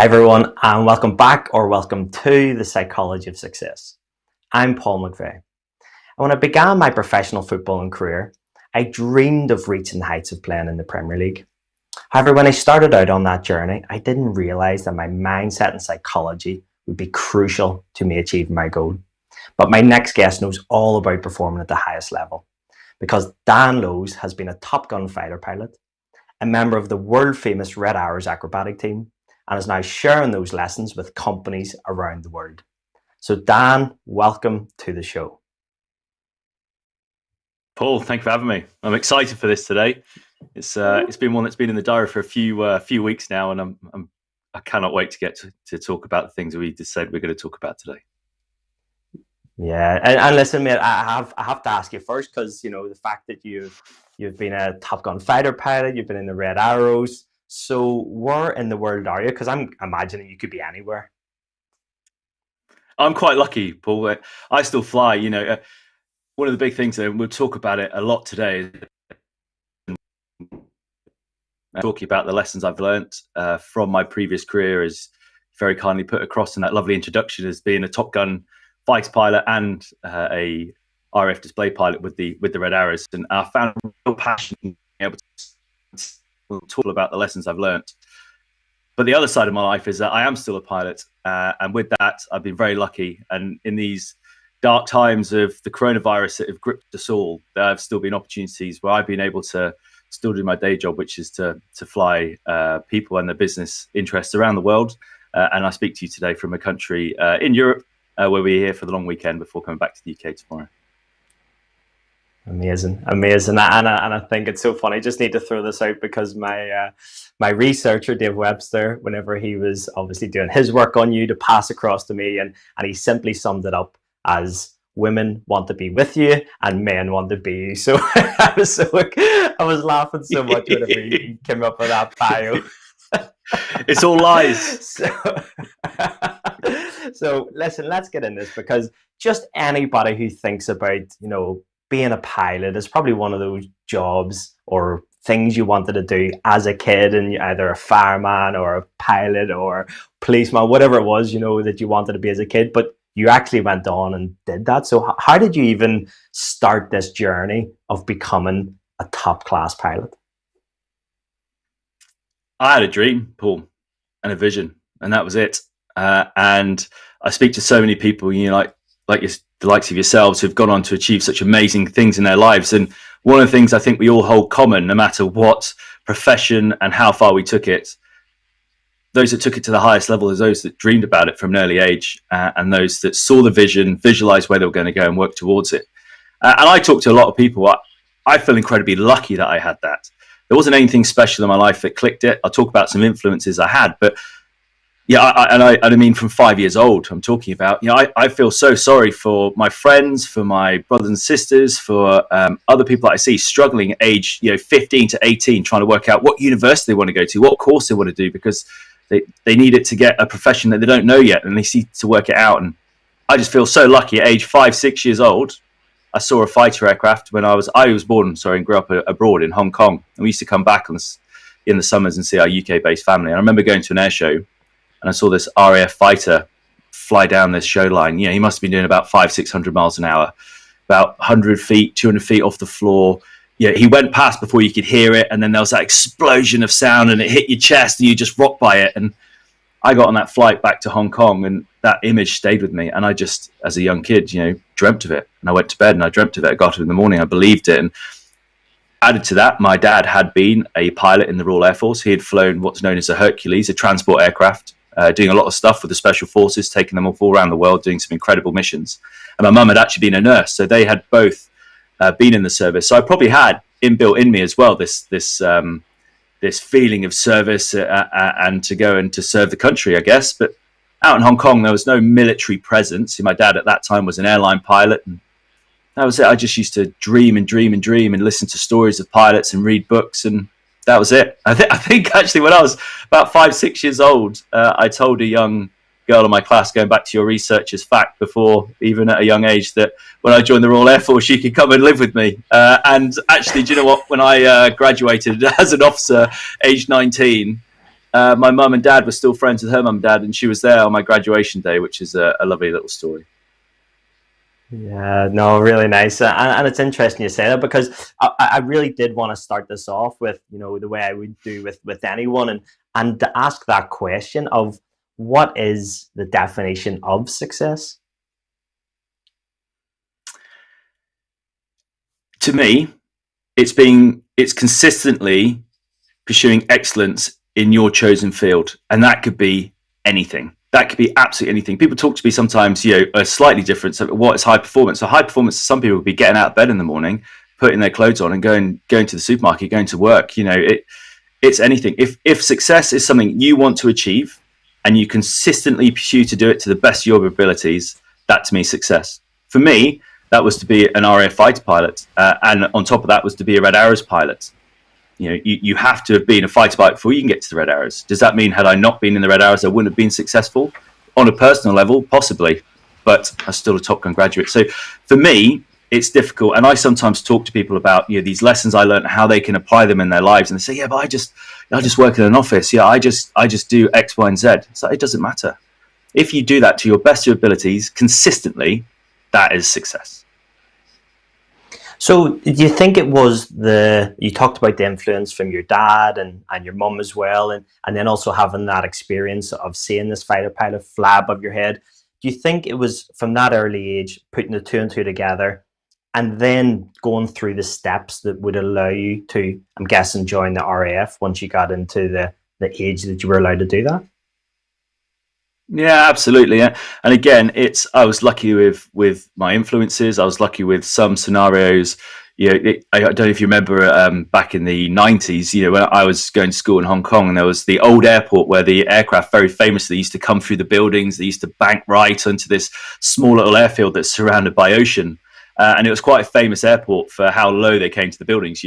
Hi everyone, and welcome back or welcome to the Psychology of Success. I'm Paul McVeigh. And when I began my professional footballing career, I dreamed of reaching the heights of playing in the Premier League. However, when I started out on that journey, I didn't realise that my mindset and psychology would be crucial to me achieving my goal. But my next guest knows all about performing at the highest level, because Dan Lowes has been a Top Gun fighter pilot, a member of the world-famous Red Arrows acrobatic team, and is now sharing those lessons with companies around the world. So Dan, welcome to the show. Paul, thank you for having me. I'm excited for this today. It's been one that's been in the diary for a few weeks now, and I cannot wait to get to talk about the things that we just said we're going to talk about today. Yeah, and listen, mate, I have to ask you first, because the fact that you've been a Top Gun fighter pilot, you've been in the Red Arrows. So where in the world are you? Because I'm imagining you could be anywhere. I'm quite lucky, Paul. I still fly. One of the big things, and we'll talk about it a lot today, talking about the lessons I've learned from my previous career, is very kindly put across in that lovely introduction as being a Top Gun fighter pilot and a RF display pilot with the Red Arrows. And I found a real passion in being able to talk about the lessons I've learned. But the other side of my life is that I am still a pilot, and with that I've been very lucky, and in these dark times of the coronavirus that have gripped us all, there have still been opportunities where I've been able to still do my day job, which is to fly people and their business interests around the world. And I speak to you today from a country in Europe where we're here for the long weekend before coming back to the UK tomorrow. Amazing. And I think it's so funny. I just need to throw this out because my researcher, Dave Webster, whenever he was obviously doing his work on you, to pass across to me, and he simply summed it up as women want to be with you and men want to be you. So I was laughing so much whenever he came up with that bio. It's all lies. So listen, let's get in this, because just anybody who thinks about being a pilot is probably one of those jobs or things you wanted to do as a kid, and either a fireman or a pilot or policeman, whatever it was, that you wanted to be as a kid, but you actually went on and did that. So how did you even start this journey of becoming a top class pilot? I had a dream, Paul, and a vision, and that was it. And I speak to so many people, like the likes of yourselves, who've gone on to achieve such amazing things in their lives. And one of the things I think we all hold common, no matter what profession and how far we took it, those that took it to the highest level is those that dreamed about it from an early age, and those that saw the vision, visualized where they were going to go and work towards it. And I talk to a lot of people. I feel incredibly lucky that I had that. There wasn't anything special in my life that clicked it. I'll talk about some influences I had, but yeah, I mean, from 5 years old, I'm talking about, I feel so sorry for my friends, for my brothers and sisters, for other people that I see struggling at age, 15 to 18, trying to work out what university they want to go to, what course they want to do, because they need it to get a profession that they don't know yet, and they see to work it out. And I just feel so lucky at age 5, 6 years old. I saw a fighter aircraft when I was born and grew up abroad in Hong Kong. And we used to come back in the summers and see our UK-based family. And I remember going to an air show, and I saw this RAF fighter fly down this show line. He must have been doing about 500-600 miles an hour, about 100 feet, 200 feet off the floor. He went past before you could hear it, and then there was that explosion of sound, and it hit your chest, and you just rocked by it. And I got on that flight back to Hong Kong, and that image stayed with me. And I just, as a young kid, dreamt of it. And I went to bed and I dreamt of it. I got up in the morning, I believed it. And added to that, my dad had been a pilot in the Royal Air Force. He had flown what's known as a Hercules, a transport aircraft, doing a lot of stuff with the Special Forces, taking them all around the world, doing some incredible missions. And my mum had actually been a nurse, so they had both been in the service. So I probably had inbuilt in me as well this feeling of service and to go and to serve the country, I guess. But out in Hong Kong, there was no military presence. My dad at that time was an airline pilot, and that was it. I just used to dream and listen to stories of pilots and read books, and that was it. I think actually when I was about 5, 6 years old, I told a young girl in my class, going back to your researcher's fact before, even at a young age, that when I joined the Royal Air Force, she could come and live with me. And actually, do you know what? When I graduated as an officer, aged 19, my mum and dad were still friends with her mum and dad, and she was there on my graduation day, which is a lovely little story. Yeah, no, really nice, and it's interesting you say that, because I really did want to start this off with, the way I would do with anyone, and to ask that question of what is the definition of success? To me, it's consistently pursuing excellence in your chosen field, and that could be anything. That could be absolutely anything. People talk to me sometimes, a slightly different. So what is high performance? So high performance, some people would be getting out of bed in the morning, putting their clothes on, and going to the supermarket, going to work. It's anything. If success is something you want to achieve, and you consistently pursue to do it to the best of your abilities, that to me is success. For me, that was to be an RAF fighter pilot, and on top of that was to be a Red Arrows pilot. You have to have been a fighter pilot before you can get to the Red Arrows. Does that mean had I not been in the Red Arrows, I wouldn't have been successful? On a personal level, possibly, but I'm still a Top Gun graduate. So for me, it's difficult. And I sometimes talk to people about these lessons I learned, how they can apply them in their lives. And they say, yeah, but I just work in an office. Yeah, I just do X, Y, and Z. So it doesn't matter. If you do that to your best of your abilities consistently, that is success. So do you think it was you talked about the influence from your dad and your mum as well, and then also having that experience of seeing this fighter pilot fly above your head. Do you think it was from that early age, putting the two and two together, and then going through the steps that would allow you to, I'm guessing, join the RAF once you got into the age that you were allowed to do that? Yeah, absolutely. Yeah. And again, I was lucky with my influences. I was lucky with some scenarios. I don't know if you remember back in the 90s, when I was going to school in Hong Kong, and there was the old airport where the aircraft very famously used to come through the buildings. They used to bank right onto this small little airfield that's surrounded by ocean. And it was quite a famous airport for how low they came to the buildings.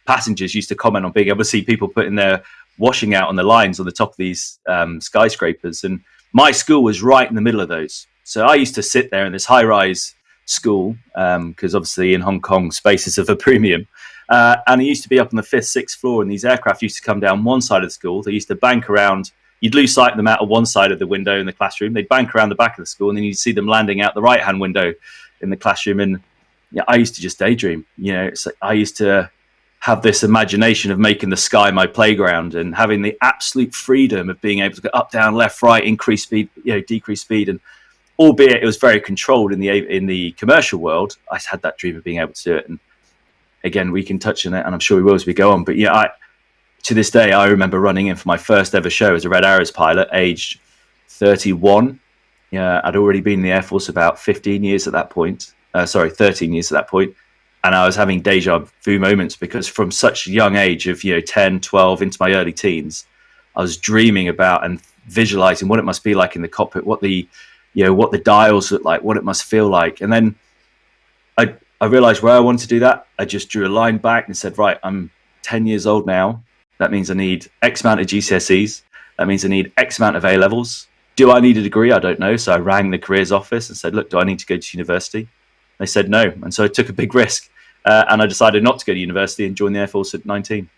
Passengers used to comment on being able to see people putting their washing out on the lines on the top of these skyscrapers. And my school was right in the middle of those. So I used to sit there in this high-rise school, because obviously in Hong Kong, spaces of a premium. And it used to be up on the 5th, 6th floor, and these aircraft used to come down one side of the school. They used to bank around. You'd lose sight of them out of one side of the window in the classroom. They'd bank around the back of the school, and then you'd see them landing out the right-hand window in the classroom. And I used to just daydream. I used to have this imagination of making the sky my playground and having the absolute freedom of being able to go up, down, left, right, increase speed, decrease speed. And albeit it was very controlled in the commercial world, I had that dream of being able to do it. And again, we can touch on it, and I'm sure we will as we go on. But to this day, I remember running in for my first ever show as a Red Arrows pilot, aged 31. I'd already been in the Air Force about 15 years at that point. 13 years at that point. And I was having deja vu moments, because from such a young age of 10, 12 into my early teens, I was dreaming about and visualizing what it must be like in the cockpit, what the dials look like, what it must feel like. And then I realized where I wanted to do that. I just drew a line back and said, right, I'm 10 years old now. That means I need X amount of GCSEs. That means I need X amount of A levels. Do I need a degree? I don't know. So I rang the careers office and said, look, do I need to go to university? They said no. And so I took a big risk. And I decided not to go to university and join the Air Force at 19.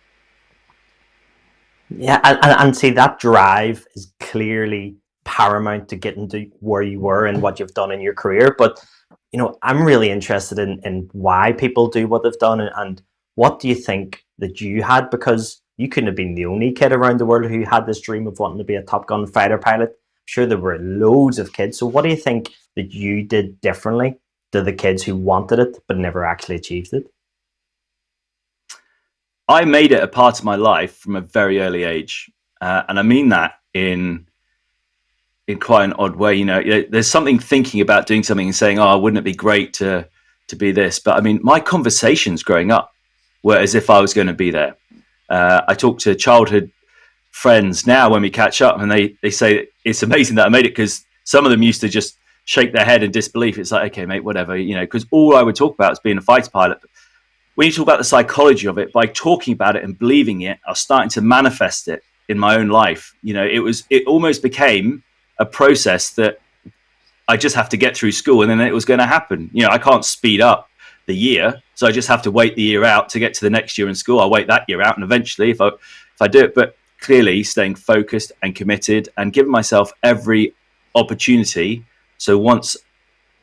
Yeah, and see, that drive is clearly paramount to getting to where you were and what you've done in your career. But, I'm really interested in why people do what they've done, and what do you think that you had? Because you couldn't have been the only kid around the world who had this dream of wanting to be a Top Gun fighter pilot. I'm sure there were loads of kids. So what do you think that you did differently to the kids who wanted it but never actually achieved it? I made it a part of my life from a very early age, and I mean that in quite an odd way. There's something thinking about doing something and saying, "Oh, wouldn't it be great to be this?" But I mean, my conversations growing up were as if I was going to be there. I talk to childhood friends now when we catch up, and they say it's amazing that I made it, because some of them used to just shake their head in disbelief. It's like, okay, mate, whatever, because all I would talk about is being a fighter pilot. But when you talk about the psychology of it, by talking about it and believing it, I was starting to manifest it in my own life. It almost became a process that I just have to get through school, and then it was going to happen. I can't speed up the year, so I just have to wait the year out to get to the next year in school. I'll wait that year out, and eventually, if I do it. But clearly staying focused and committed and giving myself every opportunity. So once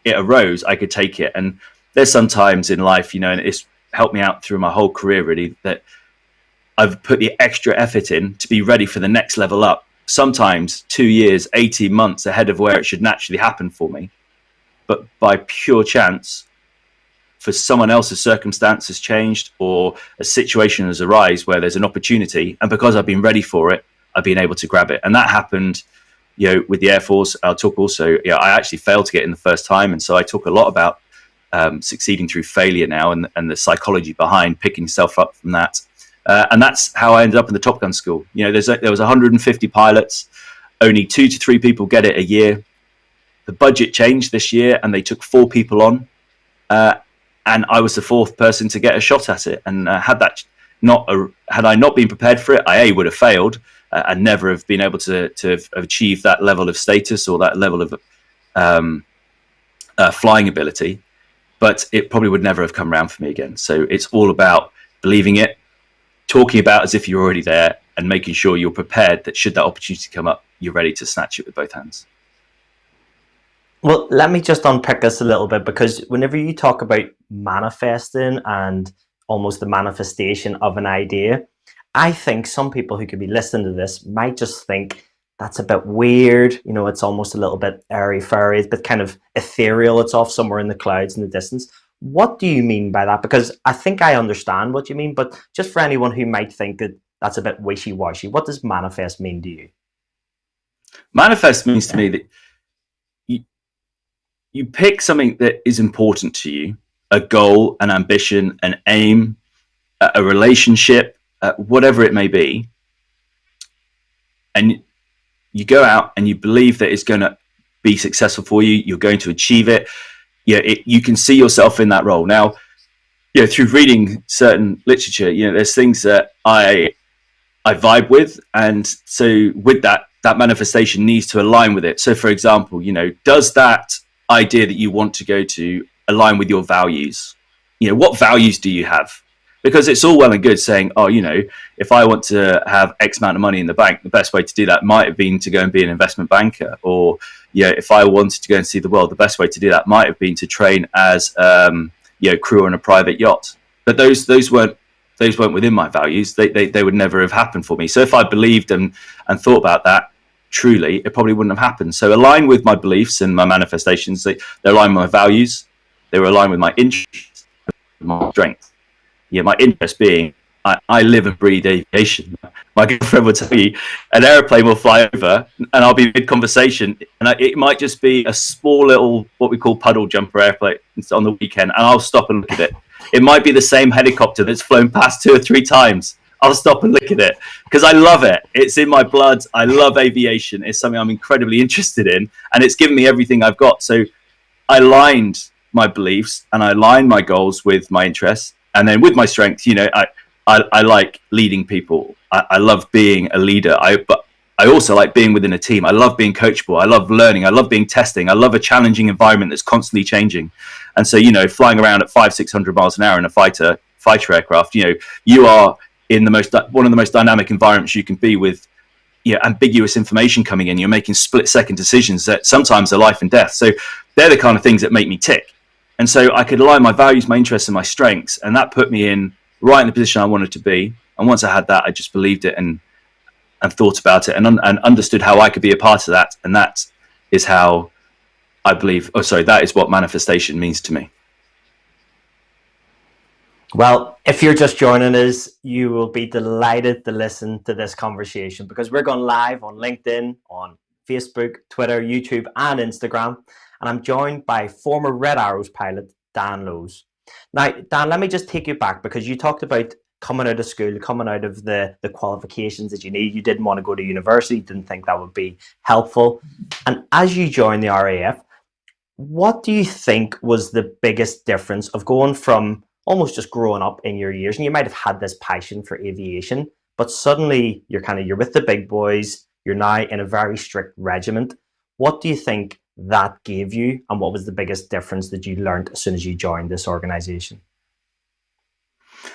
it arose, I could take it. And there's some times in life, and it's helped me out through my whole career, really, that I've put the extra effort in to be ready for the next level up. Sometimes 2 years, 18 months ahead of where it should naturally happen for me. But by pure chance, for someone else's circumstance has changed or a situation has arisen where there's an opportunity, and because I've been ready for it, I've been able to grab it. And that happened, with the Air Force. I'll talk also, I actually failed to get in the first time. And so I talk a lot about succeeding through failure now, and the psychology behind picking yourself up from that. And that's how I ended up in the Top Gun school. There was 150 pilots, only 2 to 3 people get it a year. The budget changed this year and they took 4 people on. And I was the 4th person to get a shot at it. And had I not been prepared for it, I would have failed and never have been able to have achieved that level of status or that level of flying ability. But it probably would never have come around for me again. So it's all about believing it, talking about as if you're already there, and making sure you're prepared that should that opportunity come up, you're ready to snatch it with both hands. Well, let me just unpick this a little bit, because whenever you talk about manifesting and almost the manifestation of an idea, I think some people who could be listening to this might just think that's a bit weird. It's almost a little bit airy-fairy, it's a bit kind of ethereal. It's off somewhere in the clouds in the distance. What do you mean by that? Because I think I understand what you mean, but just for anyone who might think that that's a bit wishy-washy, what does manifest mean to you? Manifest means to me that you pick something that is important to you, a goal, an ambition, an aim, a relationship, whatever it may be, and you go out and you believe that it's going to be successful for you, you're going to achieve it. You can see yourself in that role. Now, through reading certain literature, there's things that I vibe with, and so with that manifestation needs to align with it. So, for example, does that idea that you want to go to align with your values? What values do you have? Because it's all well and good saying, if I want to have X amount of money in the bank, the best way to do that might have been to go and be an investment banker. Or, if I wanted to go and see the world, the best way to do that might have been to train as, crew on a private yacht. But those weren't within my values. They would never have happened for me. So if I believed and thought about that truly, it probably wouldn't have happened. So align with my beliefs and my manifestations. They align with my values. They were aligned with my interests, my strengths. My interest being, I live and breathe aviation. My girlfriend will tell you an airplane will fly over and I'll be mid-conversation, and it might just be a small little, what we call puddle jumper airplane on the weekend, and I'll stop and look at it. It might be the same helicopter that's flown past 2 or 3 times. I'll stop and look at it because I love it. It's in my blood. I love aviation. It's something I'm incredibly interested in, and it's given me everything I've got. So I aligned my beliefs and I aligned my goals with my interests. And then with my strengths, I like leading people. I love being a leader. But I also like being within a team. I love being coachable. I love learning. I love being testing. I love a challenging environment that's constantly changing. And so, flying around at 500-600 miles an hour in a fighter aircraft, you are in one of the most dynamic environments you can be with. Ambiguous information coming in. You're making split-second decisions that sometimes are life and death. So they're the kind of things that make me tick. And so I could align my values, my interests, and my strengths, and that put me right in the position I wanted to be. And once I had that, I just believed it and thought about it and understood how I could be a part of that. And that is how I believe. That is what manifestation means to me. Well, if you're just joining us, you will be delighted to listen to this conversation, because we're going live on LinkedIn, on Facebook, Twitter, YouTube, and Instagram. And I'm joined by former Red Arrows pilot, Dan Lowes. Now, Dan, let me just take you back, because you talked about coming out of school, coming out of the qualifications that you need. You didn't want to go to university, didn't think that would be helpful. And as you joined the RAF, what do you think was the biggest difference of going from almost just growing up in your years, and you might have had this passion for aviation, but suddenly you're with the big boys, you're now in a very strict regiment. What do you think that gave you, and what was the biggest difference that you learned as soon as you joined this organization?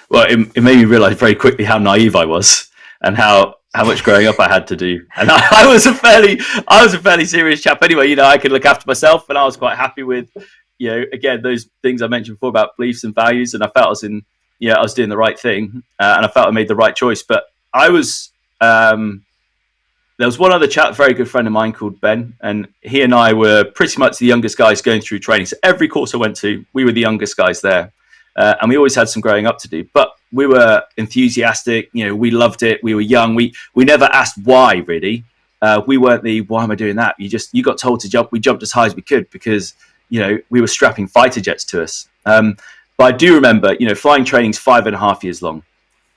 Well, it made me realize very quickly how naive I was and how how much growing up I had to do, and I was a fairly serious chap anyway. I could look after myself, and I was quite happy with, again, those things I mentioned before about beliefs and values, and I felt I was doing the right thing, and I felt I made the right choice. But I was there was one other chap, very good friend of mine called Ben, and he and I were pretty much the youngest guys going through training. So every course I went to, we were the youngest guys there. And we always had some growing up to do, but we were enthusiastic. We loved it. We were young. We never asked why, really. We weren't why am I doing that? You got told to jump. We jumped as high as we could because, we were strapping fighter jets to us. But I do remember, flying training's 5.5 years long.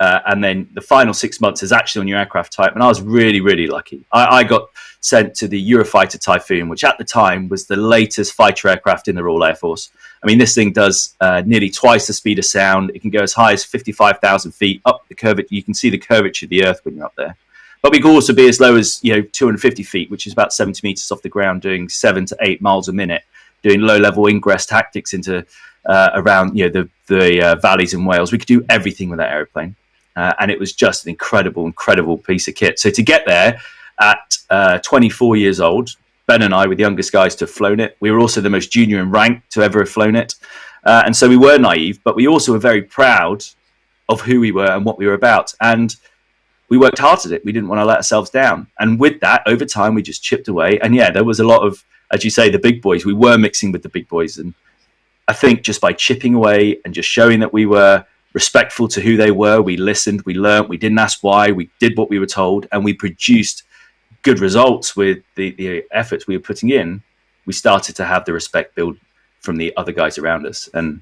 And then the final 6 months is actually on your aircraft type. And I was really, really lucky. I got sent to the Eurofighter Typhoon, which at the time was the latest fighter aircraft in the Royal Air Force. I mean, this thing does nearly twice the speed of sound. It can go as high as 55,000 feet up the curvature. You can see the curvature of the Earth when you're up there. But we can also be as low as 250 feet, which is about 70 meters off the ground, doing 7 to 8 miles a minute, doing low-level ingress tactics into around the valleys in Wales. We could do everything with that aeroplane. And it was just an incredible piece of kit. So to get there at 24 years old, Ben and I were the youngest guys to have flown it. We were also the most junior in rank to ever have flown it. And so we were naive, but we also were very proud of who we were and what we were about. And we worked hard at it. We didn't want to let ourselves down. And with that, over time, we just chipped away. And yeah, there was a lot of, as you say, the big boys. We were mixing with the big boys. And I think just by chipping away and just showing that we were respectful to who they were, we listened, we learned, we didn't ask why, we did what we were told, and we produced good results with the efforts we were putting in. We started to have the respect build from the other guys around us. And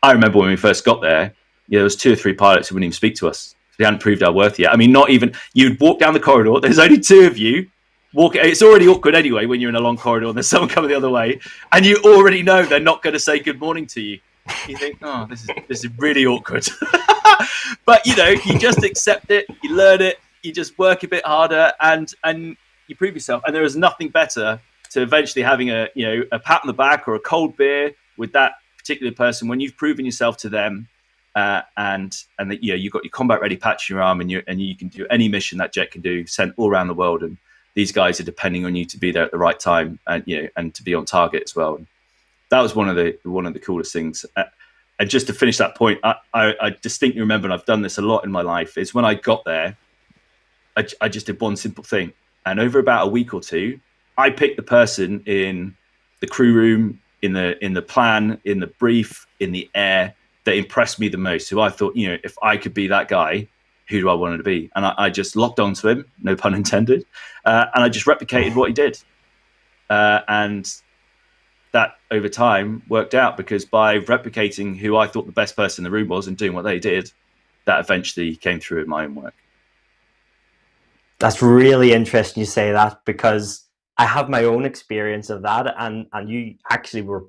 I remember when we first got there, there was 2 or 3 pilots who wouldn't even speak to us. We hadn't proved our worth yet. I mean, not even, you'd walk down the corridor, there's only 2 of you, it's already awkward anyway when you're in a long corridor and there's someone coming the other way, and you already know they're not going to say good morning to you. You think, oh, this is really awkward. But, you just accept it, you learn it, you just work a bit harder, and you prove yourself. And there is nothing better to eventually having a pat on the back or a cold beer with that particular person when you've proven yourself to them, and that you've got your combat ready patch in your arm, and you can do any mission that jet can do, sent all around the world, and these guys are depending on you to be there at the right time and and to be on target as well. And that was one of the coolest things. And just to finish that point, I distinctly remember, and I've done this a lot in my life, is when I got there, I just did one simple thing. And over about a week or 2, I picked the person in the crew room, in the plan, in the brief, in the air that impressed me the most. Who I thought, if I could be that guy, who do I want to be? And I just locked onto him, no pun intended, and I just replicated what he did. And that over time worked out, because by replicating who I thought the best person in the room was and doing what they did, that eventually came through in my own work. That's really interesting you say that, because I have my own experience of that, and you actually were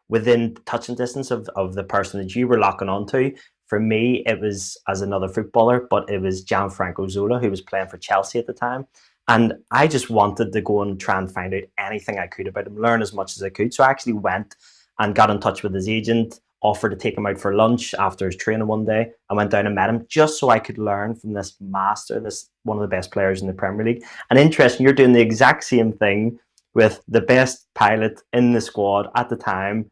within touching distance of the person that you were locking onto. For me, it was as another footballer, but it was Gianfranco Zola, who was playing for Chelsea at the time. And I just wanted to go and try and find out anything I could about him, learn as much as I could. So I actually went and got in touch with his agent, offered to take him out for lunch after his training one day. I went down and met him just so I could learn from this master, this one of the best players in the Premier League. And interesting, you're doing the exact same thing with the best pilot in the squad at the time.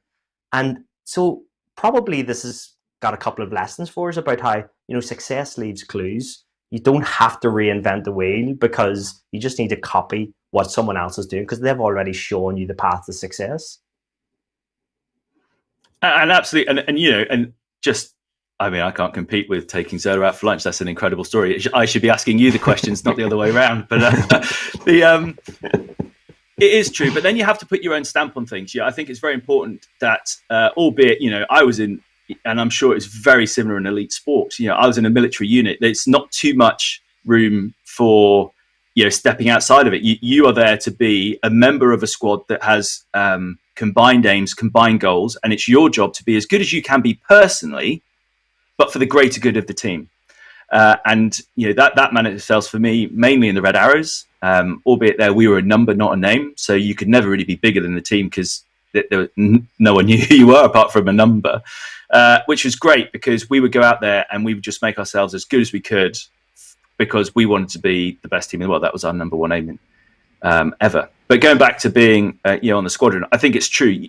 And so probably this has got a couple of lessons for us about how, success leaves clues. You don't have to reinvent the wheel, because you just need to copy what someone else is doing, because they've already shown you the path to success. And absolutely, and just, I mean, I can't compete with taking Zola out for lunch. That's an incredible story. I should be asking you the questions, not the other way around. But it is true. But then you have to put your own stamp on things. I think it's very important that, albeit, I was in, and I'm sure it's very similar in elite sports. I was in a military unit. There's not too much room for, stepping outside of it. You are there to be a member of a squad that has combined aims, combined goals, and it's your job to be as good as you can be personally, but for the greater good of the team. And that manifests itself for me mainly in the Red Arrows, albeit there we were a number, not a name. So you could never really be bigger than the team, because no one knew who you were apart from a number, which was great, because we would go out there and we would just make ourselves as good as we could because we wanted to be the best team in the world. That was our number one aim ever. But going back to being on the squadron, I think it's true.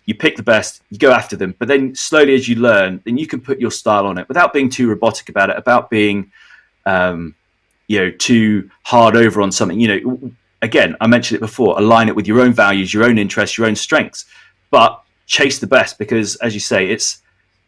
You pick the best, you go after them, but then slowly as you learn, then you can put your style on it without being too robotic about it, about being too hard over on something. Again, I mentioned it before, align it with your own values, your own interests, your own strengths, but chase the best, because as you say,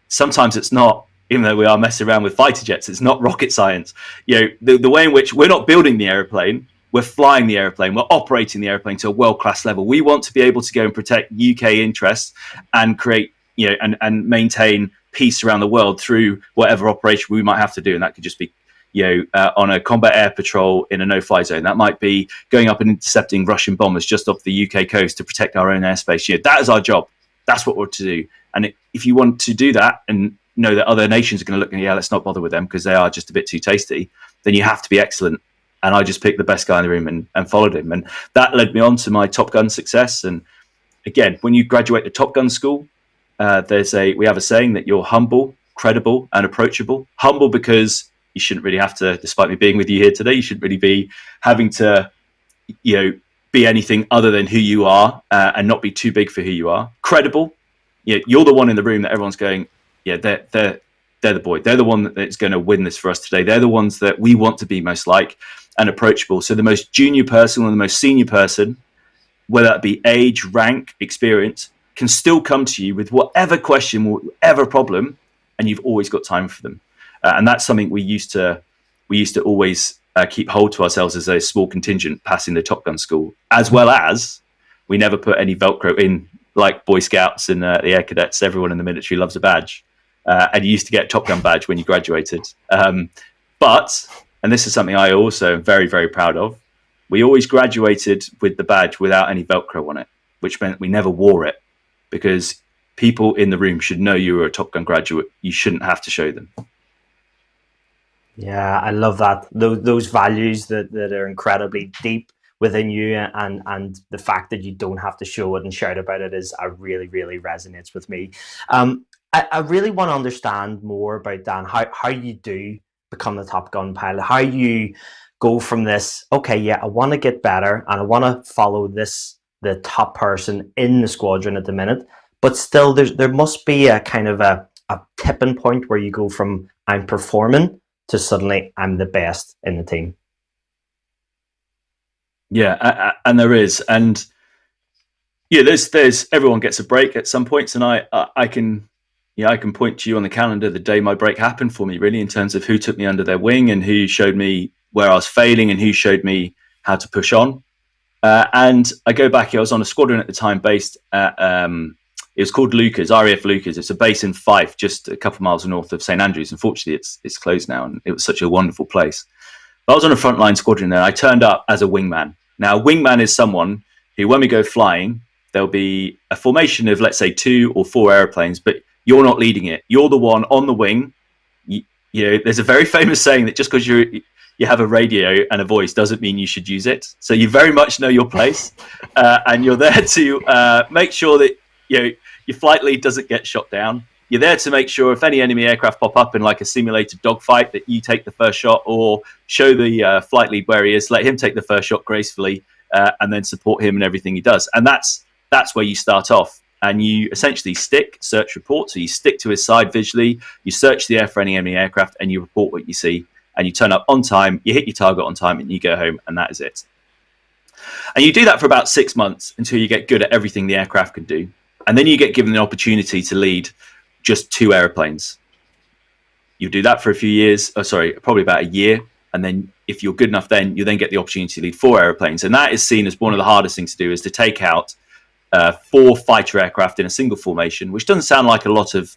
sometimes it's not, even though we are messing around with fighter jets, it's not rocket science. The way in which we're not building the airplane, we're flying the airplane, we're operating the airplane to a world-class level. We want to be able to go and protect UK interests and create, and maintain peace around the world through whatever operation we might have to do. And that could just be on a combat air patrol in a no-fly zone. That might be going up and intercepting Russian bombers just off the UK coast to protect our own airspace. That is our job. That's what we're to do. And if you want to do that and know that other nations are going to look and let's not bother with them because they are just a bit too tasty, then you have to be excellent. And I just picked the best guy in the room and followed him. And that led me on to my Top Gun success. And again, when you graduate the Top Gun school, we have a saying that you're humble, credible, and approachable. Humble because you shouldn't really have to, despite me being with you here today, you shouldn't really be having to, be anything other than who you are and not be too big for who you are. Credible, you're the one in the room that everyone's going, they're the boy. They're the one that's going to win this for us today. They're the ones that we want to be most like. And approachable. So the most junior person or the most senior person, whether that be age, rank, experience, can still come to you with whatever question, whatever problem, and you've always got time for them. And that's something we used to always keep hold to ourselves as a small contingent passing the Top Gun school, as well as we never put any Velcro in, like Boy Scouts and the Air Cadets. Everyone in the military loves a badge, and you used to get a Top Gun badge when you graduated. But and this is something I also am very, very proud of, we always graduated with the badge without any Velcro on it, which meant we never wore it, because people in the room should know you were a Top Gun graduate. You shouldn't have to show them. Yeah, I love that. Those values that are incredibly deep within you, and the fact that you don't have to show it and shout about it really, really resonates with me. I really want to understand more about, Dan, how you do become the Top Gun pilot, how you go from this, I want to get better and I want to follow the top person in the squadron at the minute, but still there must be a kind of a tipping point where you go from I'm performing to suddenly I'm the best in the team. Yeah, and there is, and there's everyone gets a break at some points, and I can point to you on the calendar the day my break happened for me, really, in terms of who took me under their wing and who showed me where I was failing and who showed me how to push on. And I go back, I was on a squadron at the time based at, it was called Lucas, RAF Lucas. It's a base in Fife, just a couple of miles north of St Andrews. Unfortunately, it's closed now, and it was such a wonderful place. But I was on a frontline squadron there. I turned up as a wingman. Now, a wingman is someone who, when we go flying, there'll be a formation of, let's say, 2 or 4 airplanes, but you're not leading it. You're the one on the wing. There's a very famous saying that just because you have a radio and a voice doesn't mean you should use it. So you very much know your place, and you're there to make sure that your flight lead doesn't get shot down. You're there to make sure if any enemy aircraft pop up in like a simulated dogfight that you take the first shot, or show the flight lead where he is, let him take the first shot gracefully, and then support him in everything he does. And that's where you start off. And you essentially search report. So you stick to his side visually, you search the air for any enemy aircraft, and you report what you see. And you turn up on time, you hit your target on time, and you go home, and that is it. And you do that for about 6 months until you get good at everything the aircraft can do. And then you get given the opportunity to lead just 2 airplanes. You do that for a few years, probably about a year. And then if you're good enough, then you then get the opportunity to lead 4 airplanes. And that is seen as one of the hardest things to do, is to take out 4 fighter aircraft in a single formation, which doesn't sound like a lot of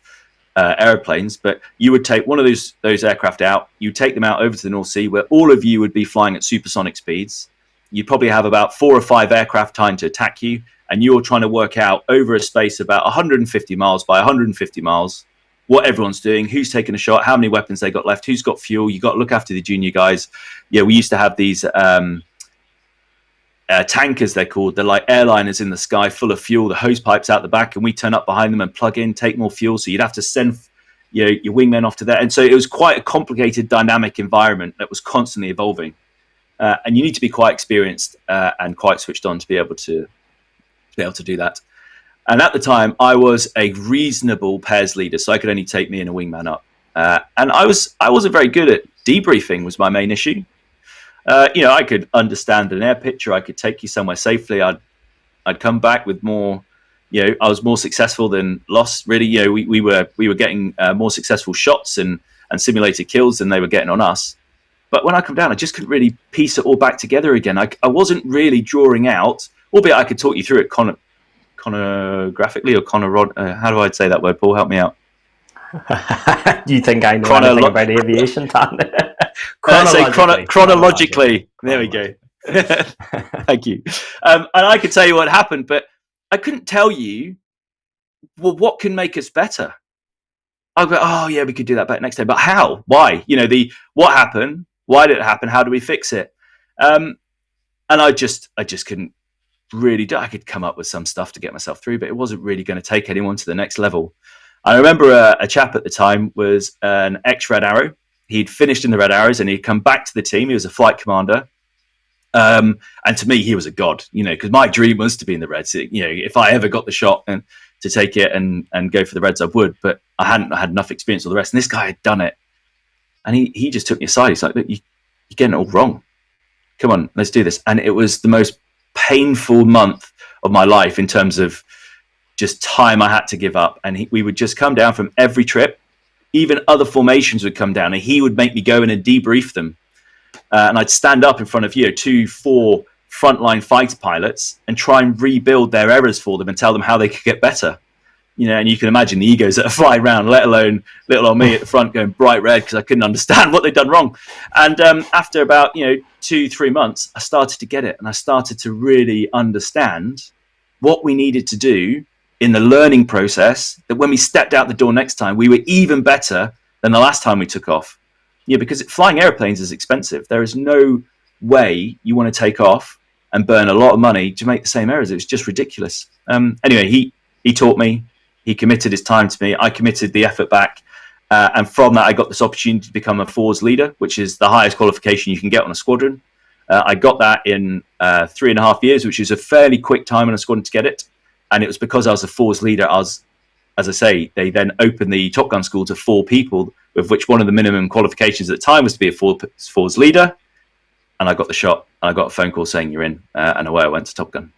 airplanes, but you would take one of those aircraft out, you take them out over to the North Sea, where all of you would be flying at supersonic speeds. You'd probably have about 4 or 5 aircraft trying to attack you, and you're trying to work out over a space about 150 miles by 150 miles what everyone's doing, who's taking a shot, how many weapons they got left, who's got fuel. You got to look after the junior guys. We used to have these tankers, they're called. They're like airliners in the sky, full of fuel, the hose pipes out the back, and we turn up behind them and plug in, take more fuel. So you'd have to send your wingmen off to there. And so it was quite a complicated dynamic environment that was constantly evolving. And you need to be quite experienced and quite switched on to be able to do that. And at the time, I was a reasonable pairs leader, so I could only take me and a wingman up. And I wasn't very good at debriefing. Was my main issue. I could understand an air picture. I could take you somewhere safely. I'd come back with more. I was more successful than lost. Really, we were getting more successful shots and simulated kills than they were getting on us. But when I come down, I just couldn't really piece it all back together again. I wasn't really drawing out, albeit I could talk you through it conographically or how do I say that word, Paul? Help me out. Do you think I know anything about aviation, Tan? Chronologically. There we go. Thank you. And I could tell you what happened, but I couldn't tell you, well, what can make us better? I'll go, oh yeah, we could do that better next day. But how? Why? What happened? Why did it happen? How do we fix it? And I just couldn't really do. I could come up with some stuff to get myself through, but it wasn't really going to take anyone to the next level. I remember a chap at the time was an ex-Red Arrow. He'd finished in the Red Arrows and he'd come back to the team. He was a flight commander. And to me, he was a god, because my dream was to be in the Reds. If I ever got the shot and to take it and go for the Reds, I would, but I hadn't had enough experience with the rest. And this guy had done it. And he just took me aside. He's like, look, you're getting it all wrong. Come on, let's do this. And it was the most painful month of my life in terms of just time I had to give up. And we would just come down from every trip. Even other formations would come down and he would make me go in and debrief them. And I'd stand up in front of 2-4 frontline fighter pilots and try and rebuild their errors for them and tell them how they could get better. And you can imagine the egos that are flying around, let alone little old me at the front going bright red because I couldn't understand what they'd done wrong. And after about 2-3 months, I started to get it, and I started to really understand what we needed to do in the learning process. That when we stepped out the door next time, we were even better than the last time we took off. Because flying airplanes is expensive. There is no way you want to take off and burn a lot of money to make the same errors. It was just ridiculous. Anyway, he taught me. He committed his time to me. I committed the effort back. And from that, I got this opportunity to become a force leader, which is the highest qualification you can get on a squadron. I got that in 3.5 years, which is a fairly quick time on a squadron to get it. And it was because I was a force leader. As I say, they then opened the Top Gun school to 4 people, of which one of the minimum qualifications at the time was to be a force leader. And I got the shot, and I got a phone call saying you're in, and away I went to Top Gun.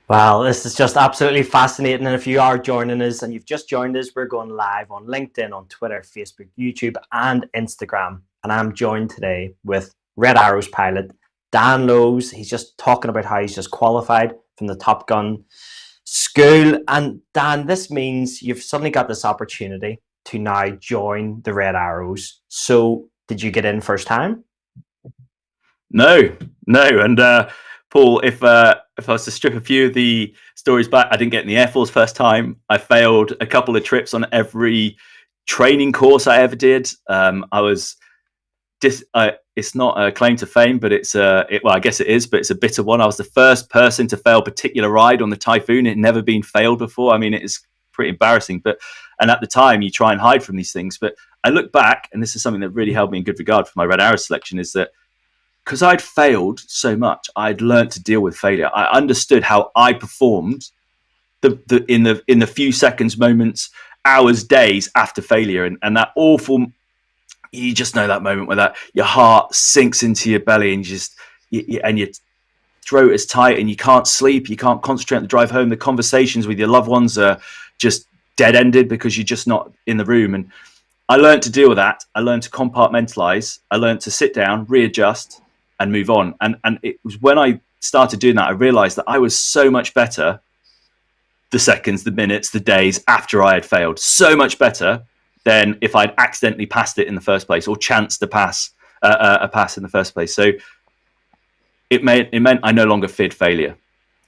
Wow, this is just absolutely fascinating. And if you are joining us and you've just joined us, we're going live on LinkedIn, on Twitter, Facebook, YouTube, and Instagram. And I'm joined today with Red Arrows pilot Dan Lowes. He's just talking about how he's just qualified from the Top Gun school. And Dan, this means you've suddenly got this opportunity to now join the Red Arrows. So did you get in first time? No. And Paul, if I was to strip a few of the stories back, I didn't get in the Air Force first time. I failed a couple of trips on every training course I ever did. It's not a claim to fame, but I guess it is, but it's a bitter one. I was the first person to fail a particular ride on the Typhoon. It had never been failed before. I mean, it is pretty embarrassing. And at the time, you try and hide from these things. But I look back, and this is something that really held me in good regard for my Red Arrow selection, is that because I'd failed so much, I'd learned to deal with failure. I understood how I performed in the few seconds, moments, hours, days after failure, and that awful. You just know that moment where your heart sinks into your belly and and your throat is tight and you can't sleep, you can't concentrate on the drive home. The conversations with your loved ones are just dead-ended because you're just not in the room. And I learned to deal with that. I learned to compartmentalize. I learned to sit down, readjust, and move on. And it was when I started doing that, I realized that I was so much better the seconds, the minutes, the days after I had failed. So much better than if I'd accidentally passed it in the first place or chanced to pass a pass in the first place. So it meant I no longer feared failure.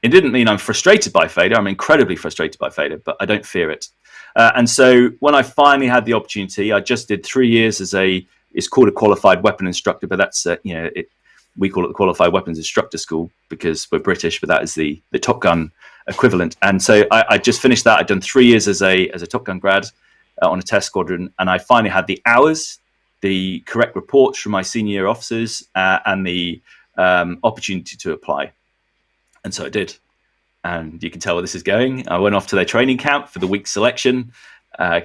It didn't mean I'm frustrated by failure. I'm incredibly frustrated by failure, but I don't fear it. And so when I finally had the opportunity, I just did 3 years as it's called a qualified weapon instructor, but that's we call it the Qualified Weapons Instructor School because we're British, but that is the Top Gun equivalent. And so I just finished that. I'd done 3 years as a Top Gun grad on a test squadron, and I finally had the hours, the correct reports from my senior officers, and the opportunity to apply. And so I did. And you can tell where this is going. I went off to their training camp for the week selection,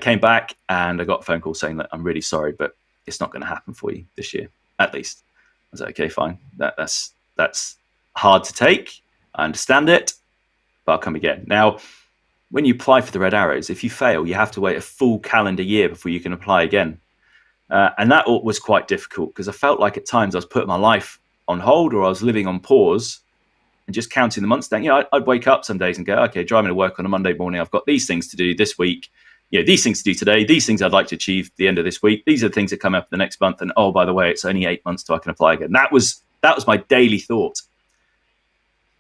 came back, and I got a phone call saying that I'm really sorry, but it's not going to happen for you this year, at least. I was like, okay, fine. That's hard to take. I understand it, but I'll come again. Now, when you apply for the Red Arrows, if you fail, you have to wait a full calendar year before you can apply again. And that was quite difficult because I felt like at times I was putting my life on hold, or I was living on pause and just counting the months down. I'd wake up some days and go, okay, driving to work on a Monday morning, I've got these things to do this week. These things to do today, these things I'd like to achieve at the end of this week. These are the things that come up the next month. And oh, by the way, it's only 8 months till I can apply again. That was my daily thought.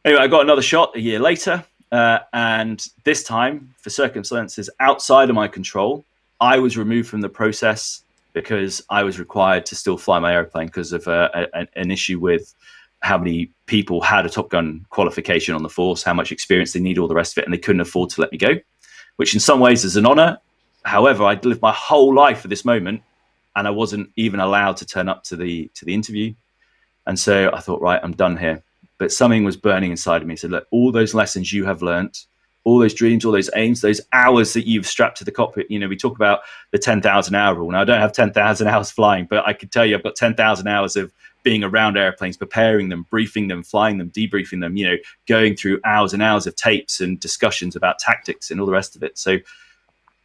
Anyway, I got another shot a year later. And this time, for circumstances outside of my control, I was removed from the process because I was required to still fly my airplane because of an issue with how many people had a Top Gun qualification on the force, how much experience they need, all the rest of it, and they couldn't afford to let me go, which in some ways is an honor. However, I'd lived my whole life for this moment, and I wasn't even allowed to turn up to the interview. And so I thought, right, I'm done here. But something was burning inside of me. So look, all those lessons you have learnt, all those dreams, all those aims, those hours that you've strapped to the cockpit. We talk about the 10,000 hour rule. Now, I don't have 10,000 hours flying, but I could tell you I've got 10,000 hours of being around airplanes, preparing them, briefing them, flying them, debriefing them, going through hours and hours of tapes and discussions about tactics and all the rest of it. So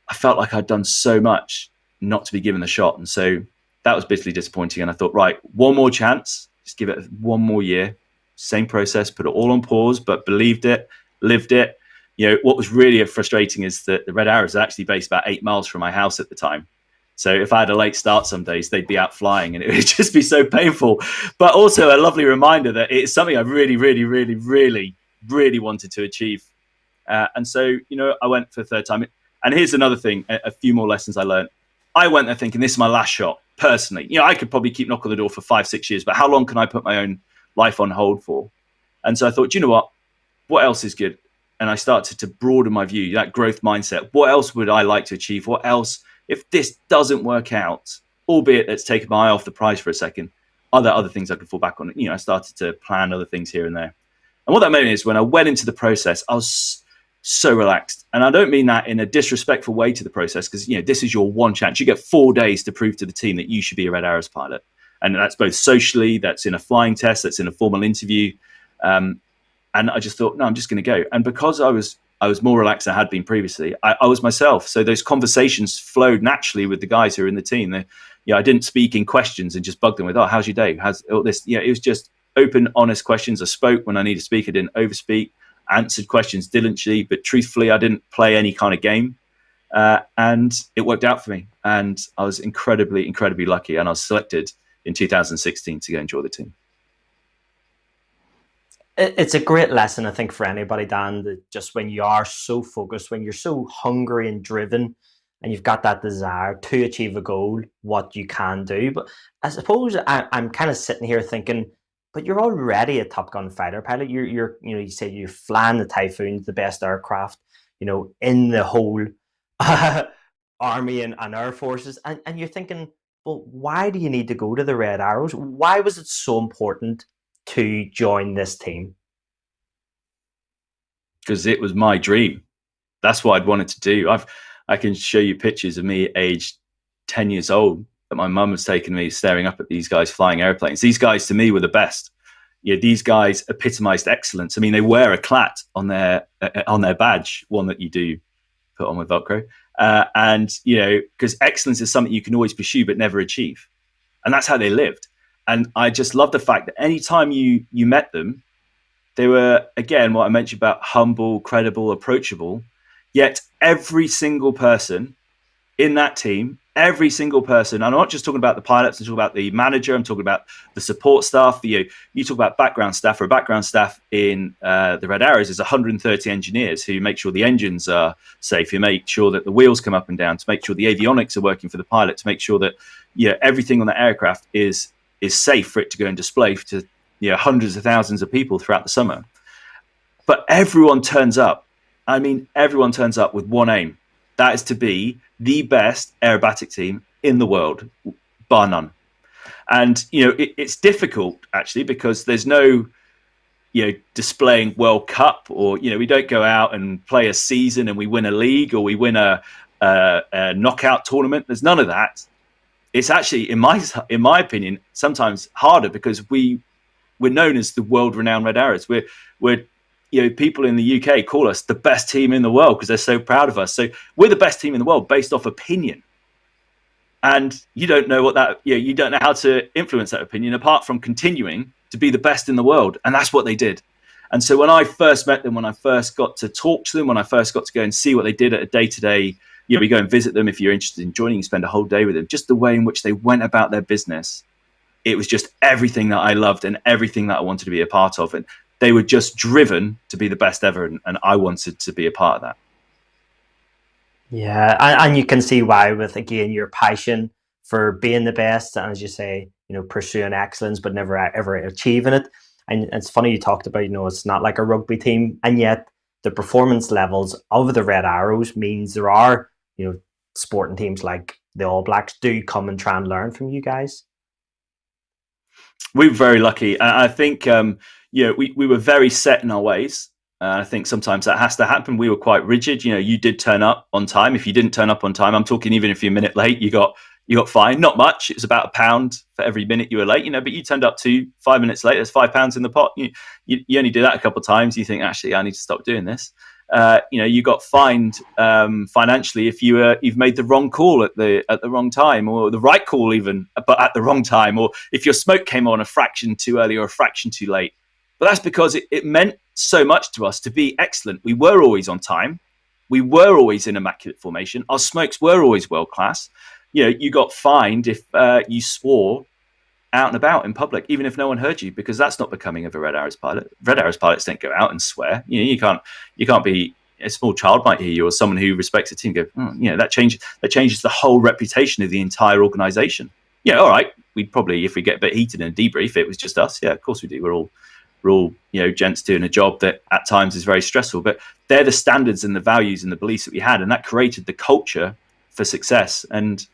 I felt like I'd done so much not to be given the shot. And so that was bitterly disappointing. And I thought, right, one more chance, just give it one more year. Same process, put it all on pause, but believed it, lived it. What was really frustrating is that the Red Arrows are actually based about 8 miles from my house at the time. So if I had a late start some days, they'd be out flying and it would just be so painful. But also a lovely reminder that it's something I really, really, really, really, really wanted to achieve. And so, I went for the third time. And here's another thing, a few more lessons I learned. I went there thinking this is my last shot, personally. I could probably keep knocking on the door for 5-6 years, but how long can I put my own life on hold for? And so I thought, you know what else is good? And I started to broaden my view, that growth mindset. What else would I like to achieve? What else, if this doesn't work out, albeit let's take my eye off the prize for a second, are there other things I could fall back on? I started to plan other things here and there. And what that meant is when I went into the process, I was so relaxed. And I don't mean that in a disrespectful way to the process, because this is your one chance. You get 4 days to prove to the team that you should be a Red Arrows pilot. And that's both socially, that's in a flying test, that's in a formal interview. And I just thought, no, I'm just going to go. And because I was more relaxed than I had been previously, I was myself. So those conversations flowed naturally with the guys who are in the team. I didn't speak in questions and just bug them with, oh, how's your day? How's all this? It was just open, honest questions. I spoke when I needed to speak. I didn't overspeak, answered questions diligently, but truthfully, I didn't play any kind of game. And it worked out for me. And I was incredibly, incredibly lucky. And I was selected in 2016 to go and join the team. It's a great lesson, I think, for anybody, Dan, that just when you are so focused, when you're so hungry and driven, and you've got that desire to achieve a goal, what you can do. But I suppose I'm kind of sitting here thinking, but you're already a Top Gun fighter pilot. You say you're flying the Typhoons, the best aircraft, in the whole army and air forces, and you're thinking, well, why do you need to go to the Red Arrows? Why was it so important to join this team? Because it was my dream. That's what I'd wanted to do. I can show you pictures of me aged 10 years old that my mum was taking me, staring up at these guys flying airplanes. These guys to me were the best. These guys epitomized excellence. I mean, they wear a clat on their badge, one that you do put on with Velcro. And because excellence is something you can always pursue but never achieve. And that's how they lived. And I just love the fact that anytime you met them, they were, again, what I mentioned about humble, credible, approachable. Yet every single person in that team, every single person, I'm not just talking about the pilots, I'm talking about the manager, I'm talking about the support staff. You talk about background staff, or background staff in the Red Arrows is 130 engineers who make sure the engines are safe, who make sure that the wheels come up and down, to make sure the avionics are working for the pilot, to make sure that everything on the aircraft is safe for it to go and display hundreds of thousands of people throughout the summer. But everyone turns up. I mean, everyone turns up with one aim. That is to be the best aerobatic team in the world, bar none. And, it's difficult, actually, because there's no, displaying World Cup, or, we don't go out and play a season and we win a league, or we win a knockout tournament. There's none of that. It's actually, in my opinion, sometimes harder, because we're known as the world-renowned Red Arrows. We're people in the UK call us the best team in the world because they're so proud of us. So we're the best team in the world based off opinion. And you don't know you don't know how to influence that opinion apart from continuing to be the best in the world. And that's what they did. And so when I first met them, when I first got to talk to them, when I first got to go and see what they did at a day-to-day, we go and visit them. If you're interested in joining, you spend a whole day with them. Just the way in which they went about their business, it was just everything that I loved and everything that I wanted to be a part of. And they were just driven to be the best ever. And I wanted to be a part of that. Yeah, and you can see why, with, again, your passion for being the best, and as you say, pursuing excellence but never ever achieving it. And it's funny you talked about, it's not like a rugby team, and yet the performance levels of the Red Arrows means there are, sporting teams like the All Blacks do come and try and learn from you guys. We were very lucky. I think we were very set in our ways. I think sometimes that has to happen. We were quite rigid. You did turn up on time. If you didn't turn up on time, I'm talking even if you're a minute late, you got fined. Not much. It was about £1 for every minute you were late. But you turned up 5 minutes late. There's £5 in the pot. You only do that a couple of times. You think, actually, I need to stop doing this. You got fined financially if you've made the wrong call at the wrong time, or the right call even, but at the wrong time, or if your smoke came on a fraction too early or a fraction too late. But that's because it meant so much to us to be excellent. We were always on time. We were always in immaculate formation. Our smokes were always world class. You got fined if you swore out and about in public, even if no one heard you, because that's not becoming of a Red Arrows pilot. Red Arrows pilots don't go out and swear. You can't be, a small child might hear you, or someone who respects the team go, that changes the whole reputation of the entire organization. All right, we'd probably, if we get a bit heated in a debrief, it was just us. Yeah, of course we do. We're all gents doing a job that at times is very stressful, but they're the standards and the values and the beliefs that we had, and that created the culture for success. And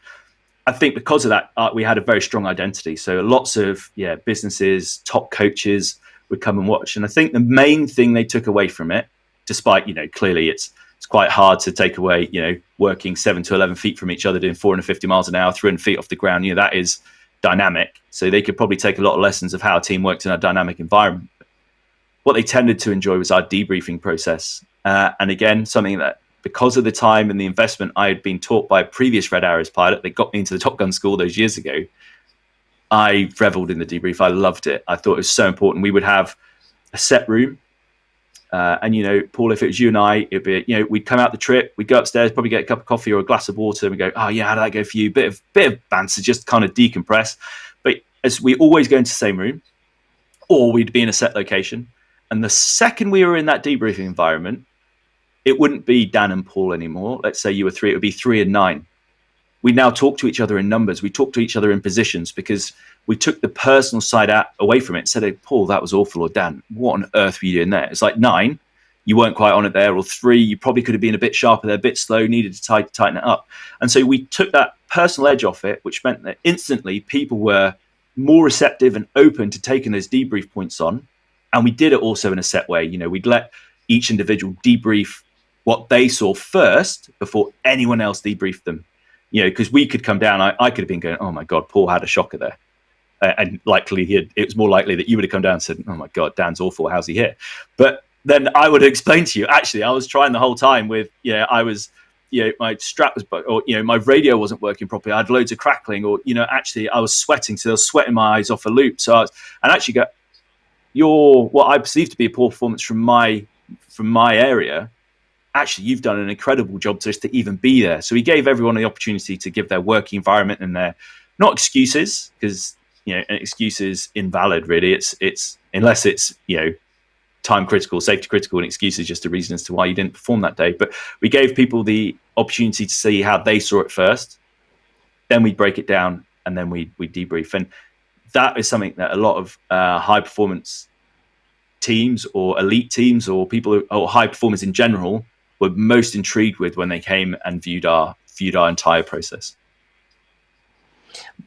I think because of that, we had a very strong identity. So lots of businesses, top coaches would come and watch. And I think the main thing they took away from it, despite clearly it's quite hard to take away working 7 to 11 feet from each other, doing 450 miles an hour, 300 feet off the ground. That is dynamic. So they could probably take a lot of lessons of how a team worked in a dynamic environment. What they tended to enjoy was our debriefing process. And again, something that, because of the time and the investment I had been taught by a previous Red Arrows pilot that got me into the Top Gun school those years ago, I reveled in the debrief. I loved it. I thought it was so important. We would have a set room. And, Paul, if it was you and I, it'd be, we'd come out the trip, we'd go upstairs, probably get a cup of coffee or a glass of water, and we go, oh, yeah, how did that go for you? Bit of banter, just kind of decompress. But as we always go into the same room, or we'd be in a set location. And the second we were in that debriefing environment, it wouldn't be Dan and Paul anymore. Let's say you were 3, it would be 3 and 9. We now talk to each other in numbers. We talk to each other in positions, because we took the personal side away from it and said, hey, Paul, that was awful. Or Dan, what on earth were you doing there? It's like 9, you weren't quite on it there. Or 3, you probably could have been a bit sharper there, a bit slow, needed to tighten it up. And so we took that personal edge off it, which meant that instantly people were more receptive and open to taking those debrief points on. And we did it also in a set way. We'd let each individual debrief what they saw first before anyone else debriefed them. Because we could come down, I could have been going, oh my God, Paul had a shocker there. And likely it was more likely that you would have come down and said, oh my God, Dan's awful, how's he here? But then I would explain to you, actually, I was trying the whole time with, I was, my strap was, or, my radio wasn't working properly. I had loads of crackling, or, actually I was sweating. So I was sweating my eyes off a loop. So and actually go, what I perceive to be a poor performance from my area, actually, you've done an incredible job just to even be there. So he gave everyone the opportunity to give their working environment and their, not excuses, because, an excuse is invalid, really. It's unless it's, time critical, safety critical, and excuses just a reason as to why you didn't perform that day. But we gave people the opportunity to see how they saw it first. Then we'd break it down, and then we debrief. And that is something that a lot of high performance teams or elite teams or people or high performers in general were most intrigued with when they came and viewed our entire process.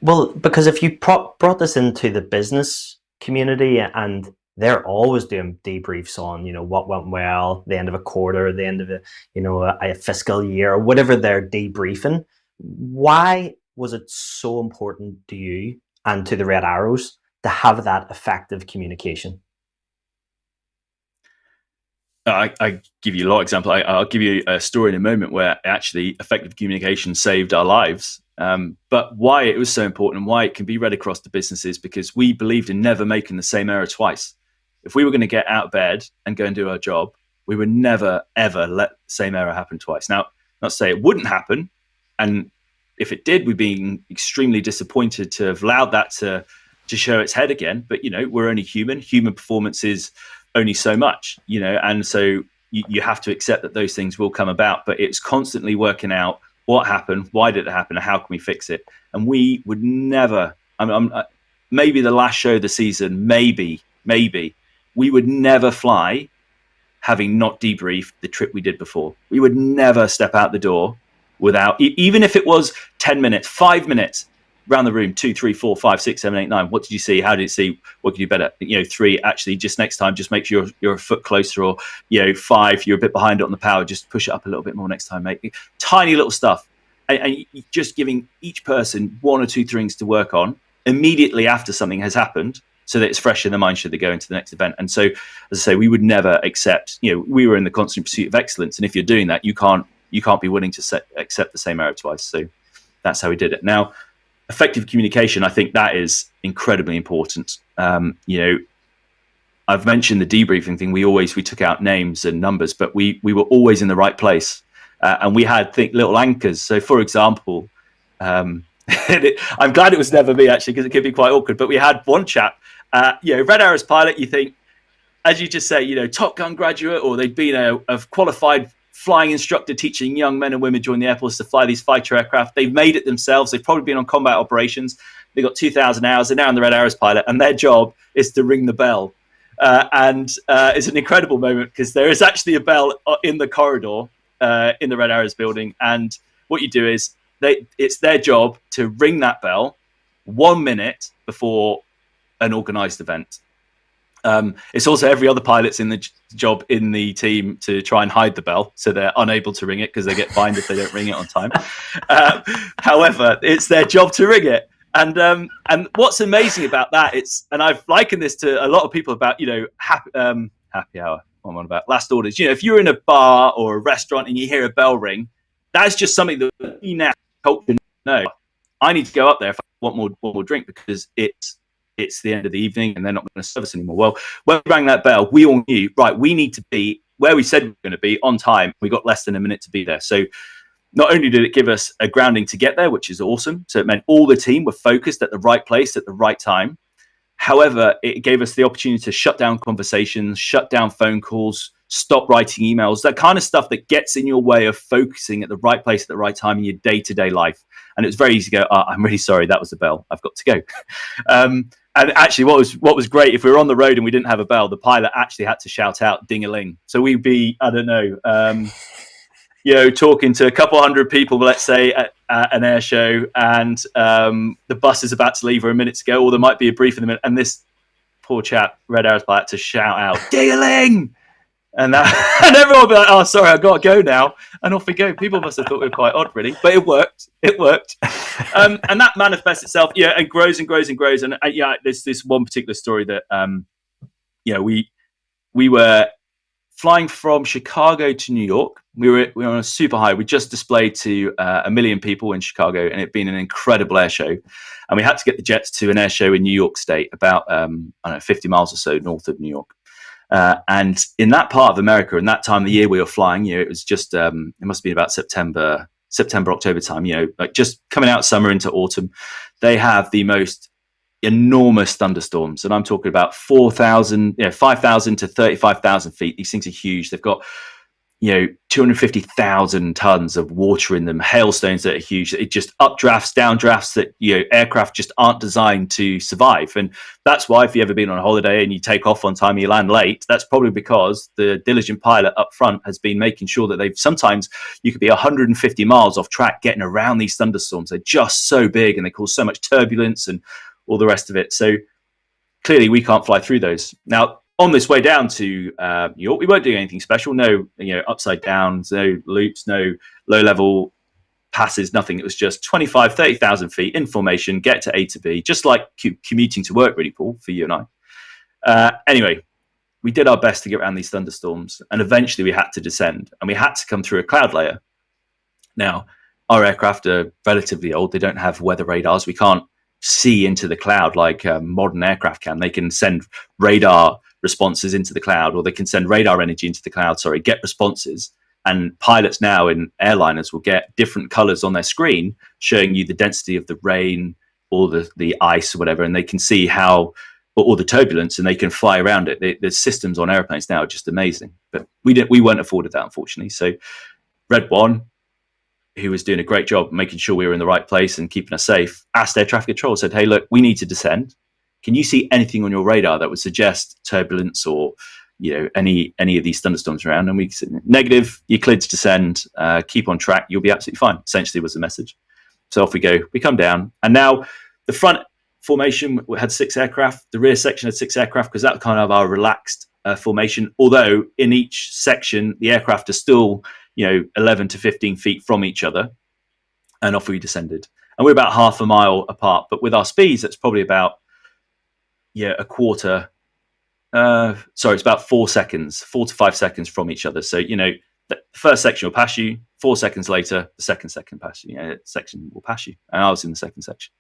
Well, because if you brought this into the business community, and they're always doing debriefs on, what went well, the end of a quarter, the end of a fiscal year, or whatever they're debriefing. Why was it so important to you and to the Red Arrows to have that effective communication? I give you a lot of examples. I'll give you a story in a moment where actually effective communication saved our lives. But why it was so important and why it can be read across the businesses, because we believed in never making the same error twice. If we were going to get out of bed and go and do our job, we would never, ever let the same error happen twice. Now, not to say it wouldn't happen. And if it did, we'd be extremely disappointed to have allowed that to show its head again. But, we're only human. Human performance is only so much, and so you have to accept that those things will come about. But it's constantly working out what happened, why did it happen, and how can we fix it. And we would never, maybe the last show of the season, maybe we would never fly having not debriefed the trip we did before. We would never step out the door without, even if it was 10 minutes, 5 minutes, around the room, 2, 3, 4, 5, 6, 7, 8, 9. What did you see? How did you see? What could you do better? 3, actually, just next time, just make sure you're a foot closer, or 5, you're a bit behind it on the power. Just push it up a little bit more next time, mate. Tiny little stuff, and just giving each person 1 or 2 things to work on immediately after something has happened, so that it's fresh in the mind should they go into the next event. And so, as I say, we would never accept. We were in the constant pursuit of excellence, and if you're doing that, you can't be willing to accept the same error twice. So that's how we did it. Now, effective communication, I think that is incredibly important. I've mentioned the debriefing thing. We took out names and numbers, but we were always in the right place, and we had little anchors. So, for example, I'm glad it was never me, actually, because it could be quite awkward. But we had one chap, Red Arrows pilot. You think, as you just say, Top Gun graduate, or they'd been a qualified flying instructor teaching young men and women joining the Air Force to fly these fighter aircraft. They've made it themselves. They've probably been on combat operations. They've got 2,000 hours. They're now in the Red Arrows pilot, and their job is to ring the bell. And it's an incredible moment, because there is actually a bell in the corridor in the Red Arrows building. And what you do is it's their job to ring that bell 1 minute before an organized event. It's also every other pilot's in the job in the team to try and hide the bell, so they're unable to ring it, because they get fined if they don't ring it on time. However, it's their job to ring it. And what's amazing about that, and I've likened this to a lot of people about, happy hour, what am I on about? Last orders. If you're in a bar or a restaurant and you hear a bell ring, that's just something that we now culture know. I need to go up there if I want one more drink, because it's the end of the evening and they're not going to serve us anymore. Well, when we rang that bell, we all knew, right, we need to be where we said we were going to be on time. We got less than a minute to be there. So not only did it give us a grounding to get there, which is awesome. So it meant all the team were focused at the right place at the right time. However, it gave us the opportunity to shut down conversations, shut down phone calls, stop writing emails, that kind of stuff that gets in your way of focusing at the right place at the right time in your day-to-day life. And it was very easy to go, I'm really sorry, that was the bell. I've got to go. And actually, what was great, if we were on the road and we didn't have a bell, the pilot actually had to shout out ding-a-ling. So we'd be, I don't know, talking to a couple hundred people, let's say, at an air show, and the bus is about to leave or a minute to go, or there might be a brief in the minute, and this poor chap, Red Arrows pilot, to shout out ding-a-ling. And everyone would be like, oh, sorry, I've got to go now. And off we go. People must have thought we were quite odd, really. But it worked. And that manifests itself, and grows and grows and grows. And there's this one particular story that, we were flying from Chicago to New York. We were on a super high. We just displayed to 1 million people in Chicago, and it'd been an incredible air show. And we had to get the jets to an air show in New York State, about 50 miles or so north of New York. And in that part of America, in that time of the year we were flying, it was just, it must have been about September, October time, like just coming out summer into autumn. They have the most enormous thunderstorms. And I'm talking about 5,000 to 35,000 feet. These things are huge. They've got 250,000 tons of water in them, hailstones that are huge. It just updrafts, downdrafts that, aircraft just aren't designed to survive. And that's why if you've ever been on a holiday and you take off on time and you land late, that's probably because the diligent pilot up front has been making sure that sometimes you could be 150 miles off track getting around these thunderstorms. They're just so big and they cause so much turbulence and all the rest of it. So clearly we can't fly through those. Now, on this way down to New York, we weren't doing anything special. No, upside downs, no loops, no low level passes, nothing. It was just 25, 30,000 feet in formation, get to A to B, just like commuting to work, really, Paul, for you and I. Anyway, we did our best to get around these thunderstorms, and eventually we had to descend, and we had to come through a cloud layer. Now, our aircraft are relatively old. They don't have weather radars. We can't see into the cloud like modern aircraft can. They can send radar responses into the cloud, or they can send radar energy into the cloud, get responses. And pilots now in airliners will get different colors on their screen showing you the density of the rain or the ice or whatever, and they can see how, or the turbulence, and they can fly around it. The systems on airplanes now are just amazing. But we weren't afforded that, unfortunately. So Red One, who was doing a great job making sure we were in the right place and keeping us safe, asked air traffic control, said, "Hey, look, we need to descend. Can you see anything on your radar that would suggest turbulence or any of these thunderstorms around?" And we said, "Negative, you're cleared to descend, keep on track, you'll be absolutely fine," essentially was the message. So off we go. We come down, and now the front formation had 6 aircraft, the rear section had 6 aircraft, because that's kind of our relaxed formation, although in each section the aircraft are still 11 to 15 feet from each other. And off we descended, and we're about half a mile apart, but with our speeds that's probably about a quarter. It's about 4 to 5 seconds from each other. So the first section will pass you. 4 seconds later, the second section will pass you. And I was in the second section.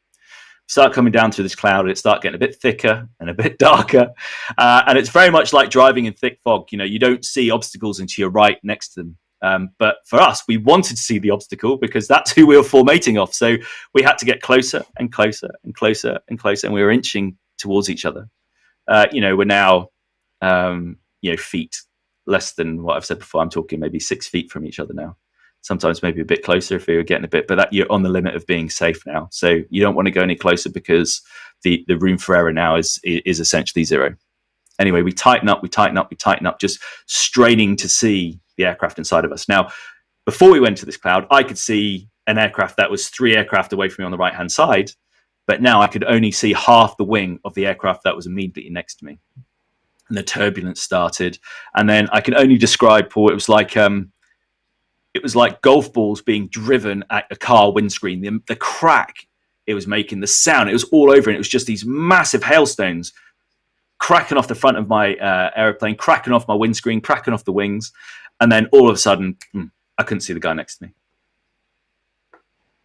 Start coming down through this cloud, and it start getting a bit thicker and a bit darker, and it's very much like driving in thick fog. You don't see obstacles into your right next to them. But for us, we wanted to see the obstacle because that's who we were formating off. So we had to get closer and closer and closer and closer, and we were inching towards each other. We're now, feet less than what I've said before. I'm talking maybe 6 feet from each other now. Sometimes maybe a bit closer if we were getting a bit, but that you're on the limit of being safe now. So you don't want to go any closer because the room for error now is essentially zero. Anyway, we tighten up, just straining to see the aircraft inside of us. Now, before we went to this cloud, I could see an aircraft that was 3 aircraft away from me on the right-hand side, but now I could only see half the wing of the aircraft that was immediately next to me. And the turbulence started. And then I can only describe, Paul, it was like golf balls being driven at a car windscreen. The crack it was making, the sound, it was all over. And it was just these massive hailstones cracking off the front of my aeroplane, cracking off my windscreen, cracking off the wings. And then all of a sudden, I couldn't see the guy next to me.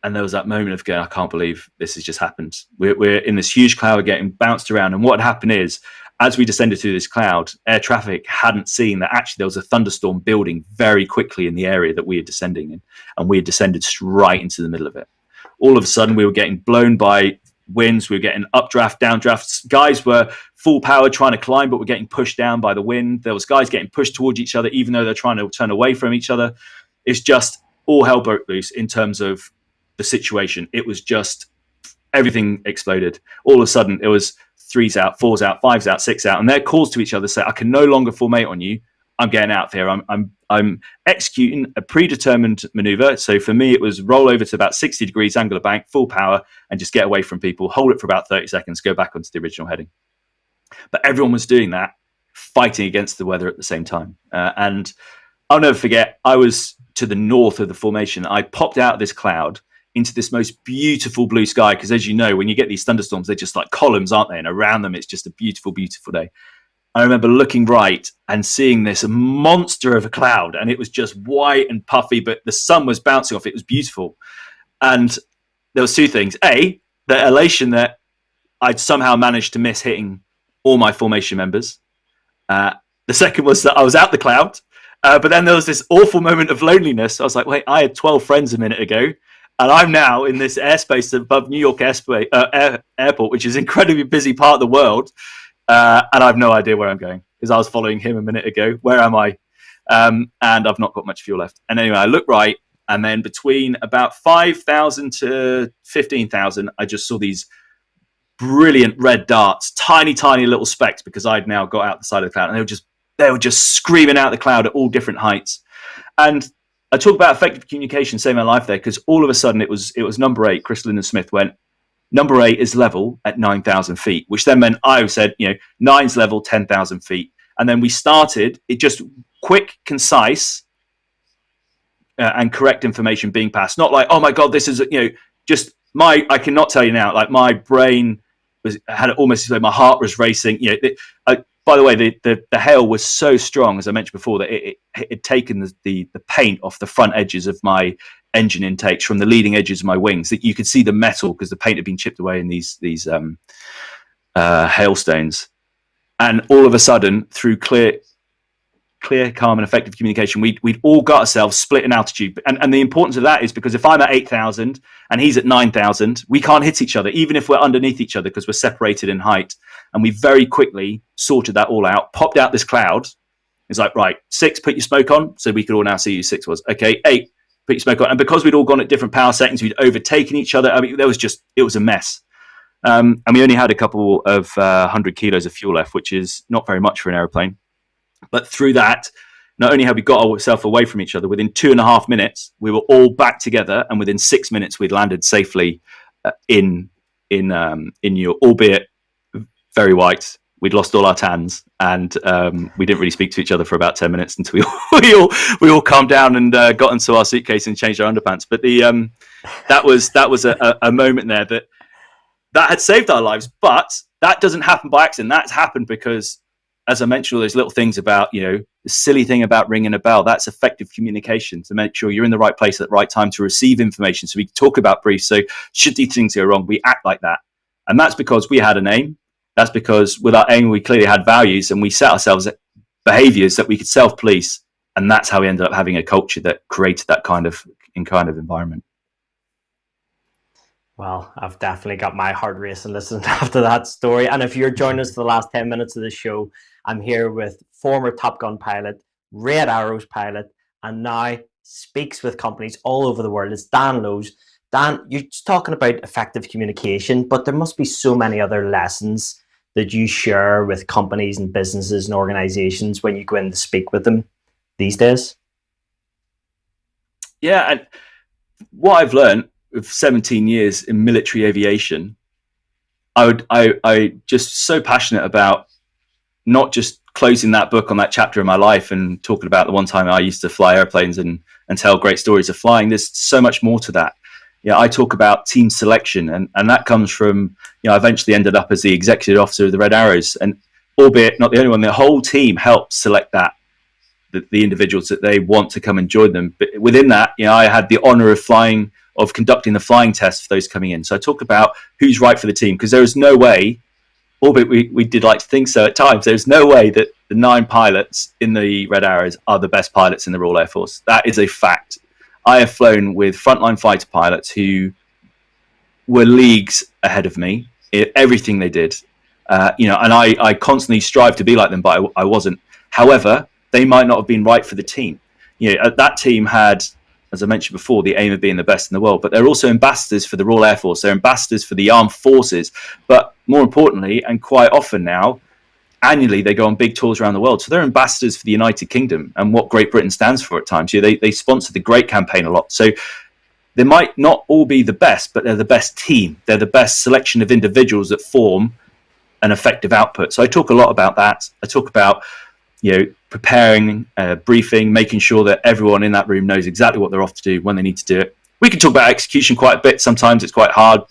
And there was that moment of going, I can't believe this has just happened. We're in this huge cloud, getting bounced around. And what had happened is, as we descended through this cloud, air traffic hadn't seen that actually there was a thunderstorm building very quickly in the area that we were descending in. And we had descended right into the middle of it. All of a sudden, we were getting blown by winds. We were getting updraft, downdrafts. Guys were full power trying to climb, but were getting pushed down by the wind. There was guys getting pushed towards each other, even though they're trying to turn away from each other. It's just all hell broke loose in terms of the situation. It was just everything exploded. All of a sudden, it was 3s out, 4s out, 5s out, 6 out, and their calls to each other say, "I can no longer formate on you. I'm getting out of here. I'm executing a predetermined maneuver." So for me, it was roll over to about 60 degrees angular bank, full power, and just get away from people. Hold it for about 30 seconds, go back onto the original heading. But everyone was doing that, fighting against the weather at the same time. And I'll never forget, I was to the north of the formation. I popped out of this cloud into this most beautiful blue sky, because as you know, when you get these thunderstorms, they're just like columns, aren't they? And around them, it's just a beautiful, beautiful day. I remember looking right and seeing this monster of a cloud, and it was just white and puffy, but the sun was bouncing off. It was beautiful. And there was 2 things. A, the elation that I'd somehow managed to miss hitting all my formation members. The second was that I was out the cloud. But then there was this awful moment of loneliness. I was like, wait, I had 12 friends a minute ago, and I'm now in this airspace above New York Airport, which is an incredibly busy part of the world. And I have no idea where I'm going, because I was following him a minute ago. Where am I? and I've not got much fuel left. And anyway, I look right, and then between about 5,000 to 15,000, I just saw these brilliant red darts, tiny little specks, because I'd now got out the side of the cloud, and they were just screaming out the cloud at all different heights. And I talk about effective communication saving my life there, because all of a sudden it was number 8, Chris Linden Smith went, number 8 is level at 9,000 feet, which then meant I said, 9's level, 10,000 feet. And then we started it, just quick, concise, and correct information being passed. Not like, oh my God, this is, just I cannot tell you now, like my brain had almost like my heart was racing. By the way, the hail was so strong, as I mentioned before, that it had taken the paint off the front edges of my engine intakes from the leading edges of my wings, that you could see the metal because the paint had been chipped away in these hailstones. And all of a sudden, through clear, calm, and effective communication, we'd all got ourselves split in altitude. And the importance of that is because if I'm at 8,000 and he's at 9,000, we can't hit each other, even if we're underneath each other, because we're separated in height. And we very quickly sorted that all out, popped out this cloud. It's like, right, 6, put your smoke on. So we could all now see who 6 was. Okay, 8, put your smoke on. And because we'd all gone at different power settings, we'd overtaken each other. I mean, it was a mess. And we only had a couple of 100 kilos of fuel left, which is not very much for an aeroplane. But through that, not only had we got ourselves away from each other, within 2.5 minutes, we were all back together. And within 6 minutes, we'd landed safely in New York, albeit very white. We'd lost all our tans, and we didn't really speak to each other for about 10 minutes until we all calmed down and got into our suitcase and changed our underpants. But that was a moment there that had saved our lives. But that doesn't happen by accident. That's happened because, as I mentioned, all those little things about, the silly thing about ringing a bell, that's effective communication, to make sure you're in the right place at the right time to receive information. So we talk about briefs. So should these things go wrong, we act like that. And that's because we had an aim. That's because with our aim, we clearly had values, and we set ourselves behaviors that we could self-police. And that's how we ended up having a culture that created that kind of environment. Well, I've definitely got my heart racing listening after that story. And if you're joining us for the last 10 minutes of the show, I'm here with former Top Gun pilot, Red Arrows pilot, and now speaks with companies all over the world. It's Dan Lowes. Dan, you're just talking about effective communication, but there must be so many other lessons that you share with companies and businesses and organizations when you go in to speak with them these days. Yeah, and what I've learned with 17 years in military aviation, I just so passionate about not just closing that book on that chapter in my life and talking about the one time I used to fly airplanes and tell great stories of flying. There's so much more to that. I talk about team selection, and that comes from, I eventually ended up as the executive officer of the Red Arrows, and albeit not the only one, the whole team helped select the individuals that they want to come and join them. But within that, I had the honor of conducting the flying test for those coming in. So I talk about who's right for the team, because there is no way, albeit we did like to think so at times, there's no way that the 9 pilots in the Red Arrows are the best pilots in the Royal Air Force. That is a fact. I have flown with frontline fighter pilots who were leagues ahead of me in everything they did. And I constantly strive to be like them, but I wasn't. However, they might not have been right for the team. That team had, as I mentioned before, the aim of being the best in the world, but they're also ambassadors for the Royal Air Force. They're ambassadors for the armed forces. But more importantly, and quite often now, annually, they go on big tours around the world. So they're ambassadors for the United Kingdom and what Great Britain stands for at times. They sponsor the GREAT campaign a lot. So they might not all be the best, but they're the best team. They're the best selection of individuals that form an effective output. So I talk a lot about that. I talk about, preparing, briefing, making sure that everyone in that room knows exactly what they're off to do when they need to do it. We can talk about execution quite a bit. Sometimes it's quite hard,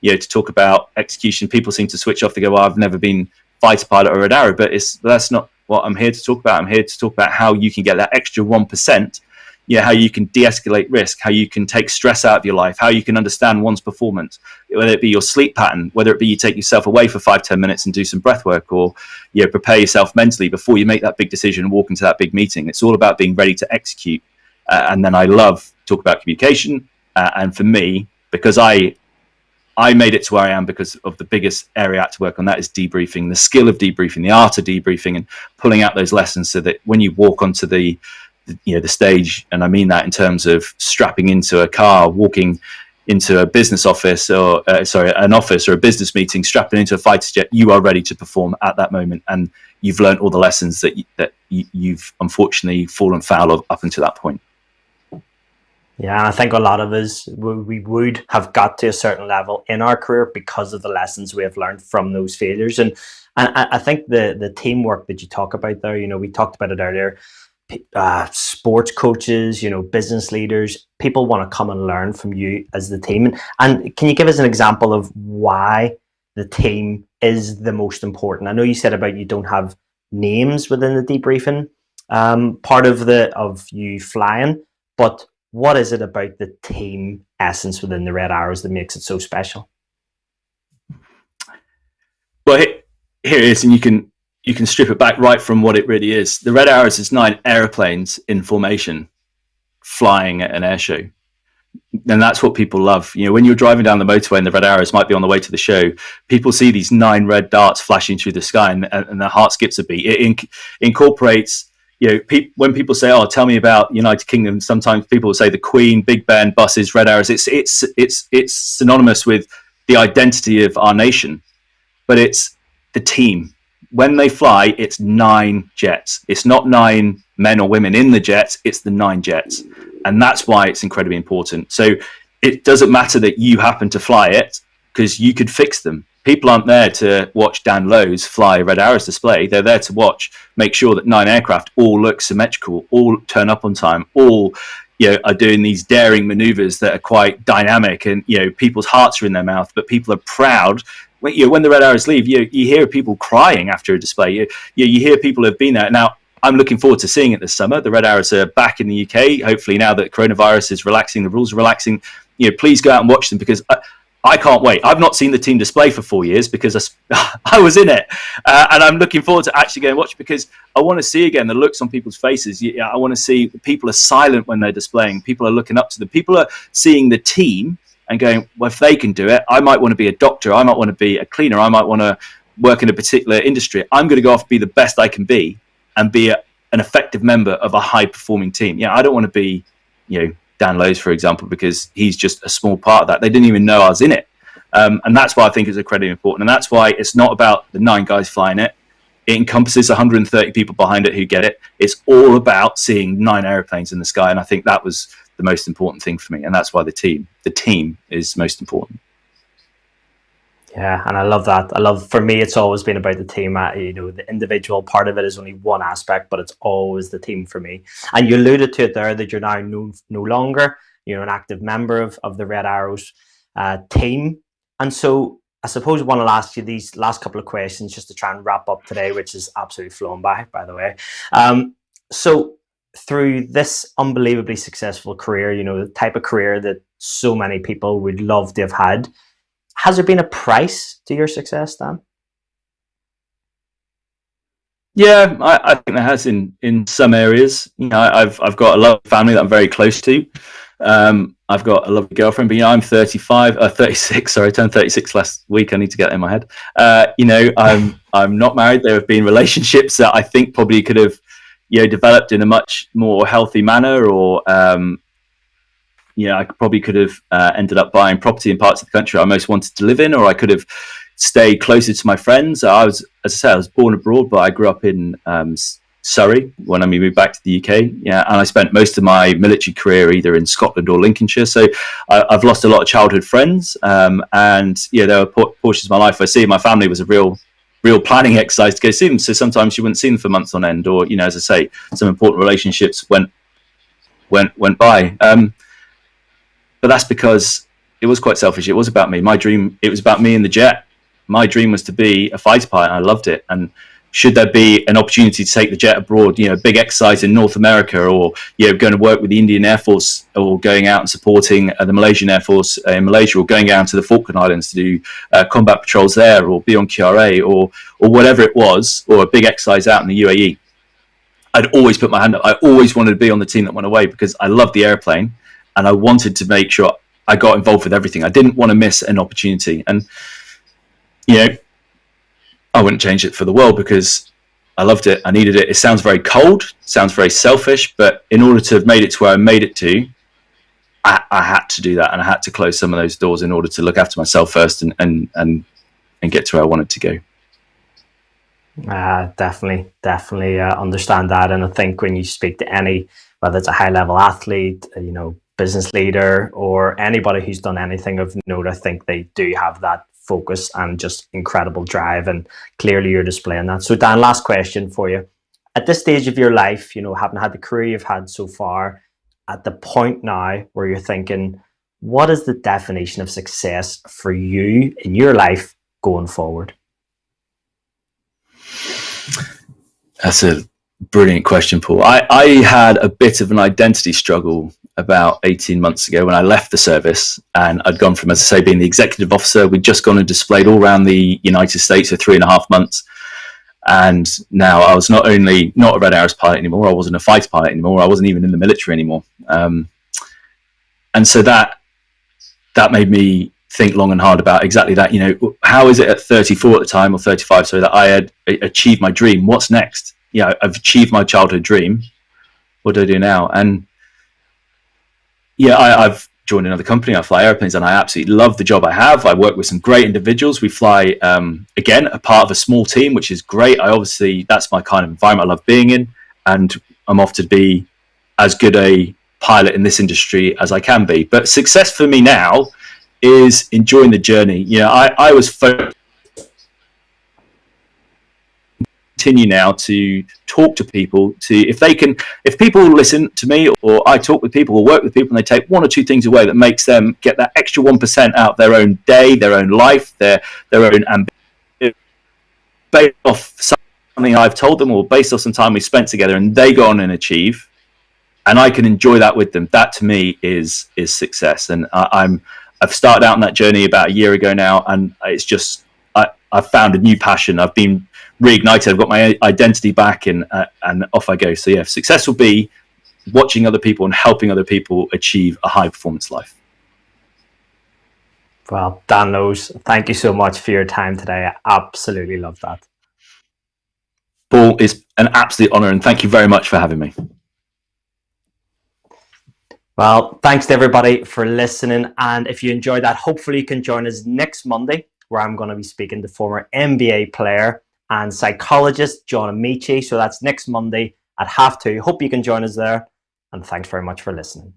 to talk about execution. People seem to switch off. They go, well, I've never been fighter pilot or an arrow, but that's not what I'm here to talk about. I'm here to talk about how you can get that extra 1%, how you can de-escalate risk, how you can take stress out of your life, how you can understand one's performance, whether it be your sleep pattern, whether it be you take yourself away for 5-10 minutes and do some breath work, or prepare yourself mentally before you make that big decision and walk into that big meeting. It's all about being ready to execute. And then I love talk about communication. And for me, because I I made it to where I am because of the biggest area I had to work on. That is debriefing, the skill of debriefing, the art of debriefing, and pulling out those lessons so that when you walk onto the stage, and I mean that in terms of strapping into a car, walking into a business office or an office or a business meeting, strapping into a fighter jet, you are ready to perform at that moment, and you've learned all the lessons that you've unfortunately fallen foul of up until that point. Yeah, and I think a lot of us, we would have got to a certain level in our career because of the lessons we have learned from those failures. And I think the teamwork that you talk about there, we talked about it earlier, sports coaches, business leaders, people want to come and learn from you as the team. And can you give us an example of why the team is the most important? I know you said about you don't have names within the debriefing part of you flying, but what is it about the team essence within the Red Arrows that makes it so special? Well, here it is, and you can strip it back right from what it really is. The Red Arrows is 9 airplanes in formation flying at an air show. And that's what people love. When you're driving down the motorway and the Red Arrows might be on the way to the show, people see these 9 red darts flashing through the sky, and their heart skips a beat. It incorporates, when people say, "Oh, tell me about United Kingdom," sometimes people will say the Queen, Big Ben, buses, Red Arrows. It's synonymous with the identity of our nation, but it's the team. When they fly, it's 9 jets. It's not 9 men or women in the jets. It's the 9 jets, and that's why it's incredibly important. So it doesn't matter that you happen to fly it, because you could fix them. People aren't there to watch Dan Lowe's fly a Red Arrows display. They're there to make sure that 9 aircraft all look symmetrical, all turn up on time, all are doing these daring maneuvers that are quite dynamic, and people's hearts are in their mouth, but people are proud. When the Red Arrows leave, you hear people crying after a display. You hear people who have been there. Now, I'm looking forward to seeing it this summer. The Red Arrows are back in the UK. Hopefully, now that coronavirus is relaxing, the rules are relaxing. Please go out and watch them, because I can't wait. I've not seen the team display for 4 years because I was in it, and I'm looking forward to actually going and watch, because I want to see again the looks on people's faces. I want to see people are silent when they're displaying. People are looking up to them. People are seeing the team and going, well, if they can do it, I might want to be a doctor. I might want to be a cleaner. I might want to work in a particular industry. I'm going to go off and be the best I can be and be an effective member of a high-performing team. I don't want to be, Dan Lowe's, for example, because he's just a small part of that. They didn't even know I was in it. And that's why I think it's incredibly important. And that's why it's not about the 9 guys flying it. It encompasses 130 people behind it who get it. It's all about seeing 9 airplanes in the sky. And I think that was the most important thing for me. And that's why the team is most important. Yeah, and I love that. For me, it's always been about the team. The individual part of it is only one aspect, but it's always the team for me. And you alluded to it there, that you're now no longer an active member of the Red Arrows team. And so I suppose I want to ask you these last couple of questions just to try and wrap up today, which is absolutely flown by the way. So through this unbelievably successful career, the type of career that so many people would love to have had, has there been a price to your success, Dan? Yeah, I think there has in some areas. I've got a lovely family that I'm very close to. I've got a lovely girlfriend, but I'm 36. Sorry, I turned 36 last week. I need to get that in my head. I'm not married. There have been relationships that I think probably could have, developed in a much more healthy manner, or I probably could have ended up buying property in parts of the country I most wanted to live in, or I could have stayed closer to my friends. As I say, I was born abroad, but I grew up in Surrey when I moved back to the UK. And I spent most of my military career either in Scotland or Lincolnshire. So I've lost a lot of childhood friends, and there were portions of my life I see my family was a real planning exercise to go see them. So sometimes you wouldn't see them for months on end, or as I say, some important relationships went by. But that's because it was quite selfish. It was about me. My dream, it was about me and the jet. My dream was to be a fighter pilot, and I loved it. And should there be an opportunity to take the jet abroad, big exercise in North America, or going to work with the Indian Air Force, or going out and supporting the Malaysian Air Force in Malaysia, or going down to the Falkland Islands to do combat patrols there, or be on QRA, or whatever it was, or a big exercise out in the UAE, I'd always put my hand up. I always wanted to be on the team that went away, because I loved the airplane, and I wanted to make sure I got involved with everything. I didn't want to miss an opportunity. And, I wouldn't change it for the world because I loved it. I needed it. It sounds very cold, sounds very selfish, but in order to have made it to where I made it to, I had to do that. And I had to close some of those doors in order to look after myself first and get to where I wanted to go. Definitely understand that. And I think when you speak to any, whether it's a high level athlete, business leader, or anybody who's done anything of note, I think they do have that focus and just incredible drive, and clearly you're displaying that. So Dan, last question for you. At this stage of your life, having had the career you've had so far, at the point now where you're thinking, what is the definition of success for you in your life going forward? That's a brilliant question, Paul. I had a bit of an identity struggle about 18 months ago when I left the service, and I'd gone from, as I say, being the executive officer. We'd just gone and displayed all around the United States for 3.5 months. And now I was not only not a Red Arrows pilot anymore, I wasn't a fighter pilot anymore, I wasn't even in the military anymore. And so that made me think long and hard about exactly that. How is it at 34 at the time, or 35, so that I had achieved my dream? What's next? I've achieved my childhood dream. What do I do now? And I've joined another company. I fly airplanes, and I absolutely love the job I have. I work with some great individuals. We fly, again, a part of a small team, which is great. That's my kind of environment I love being in, and I'm off to be as good a pilot in this industry as I can be. But success for me now is enjoying the journey. I was focused. Continue now to talk to people, if people listen to me, or I talk with people or work with people, and they take one or two things away that makes them get that extra 1% out of their own day, their own life, their own ambition, based off something I've told them, or based off some time we spent together, and they go on and achieve, and I can enjoy that with them, that to me is success. And I've started out on that journey about a year ago now, and it's just I've found a new passion. I've been reignited. I've got my identity back, and off I go. So success will be watching other people and helping other people achieve a high performance life. Well, Dan Lowes, thank you so much for your time today. I absolutely love that. Paul, it's an absolute honor, and thank you very much for having me. Well, thanks to everybody for listening. And if you enjoyed that, hopefully you can join us next Monday, where I'm going to be speaking to former NBA player and psychologist John Amici. So that's next Monday at 2:30. Hope you can join us there. And thanks very much for listening.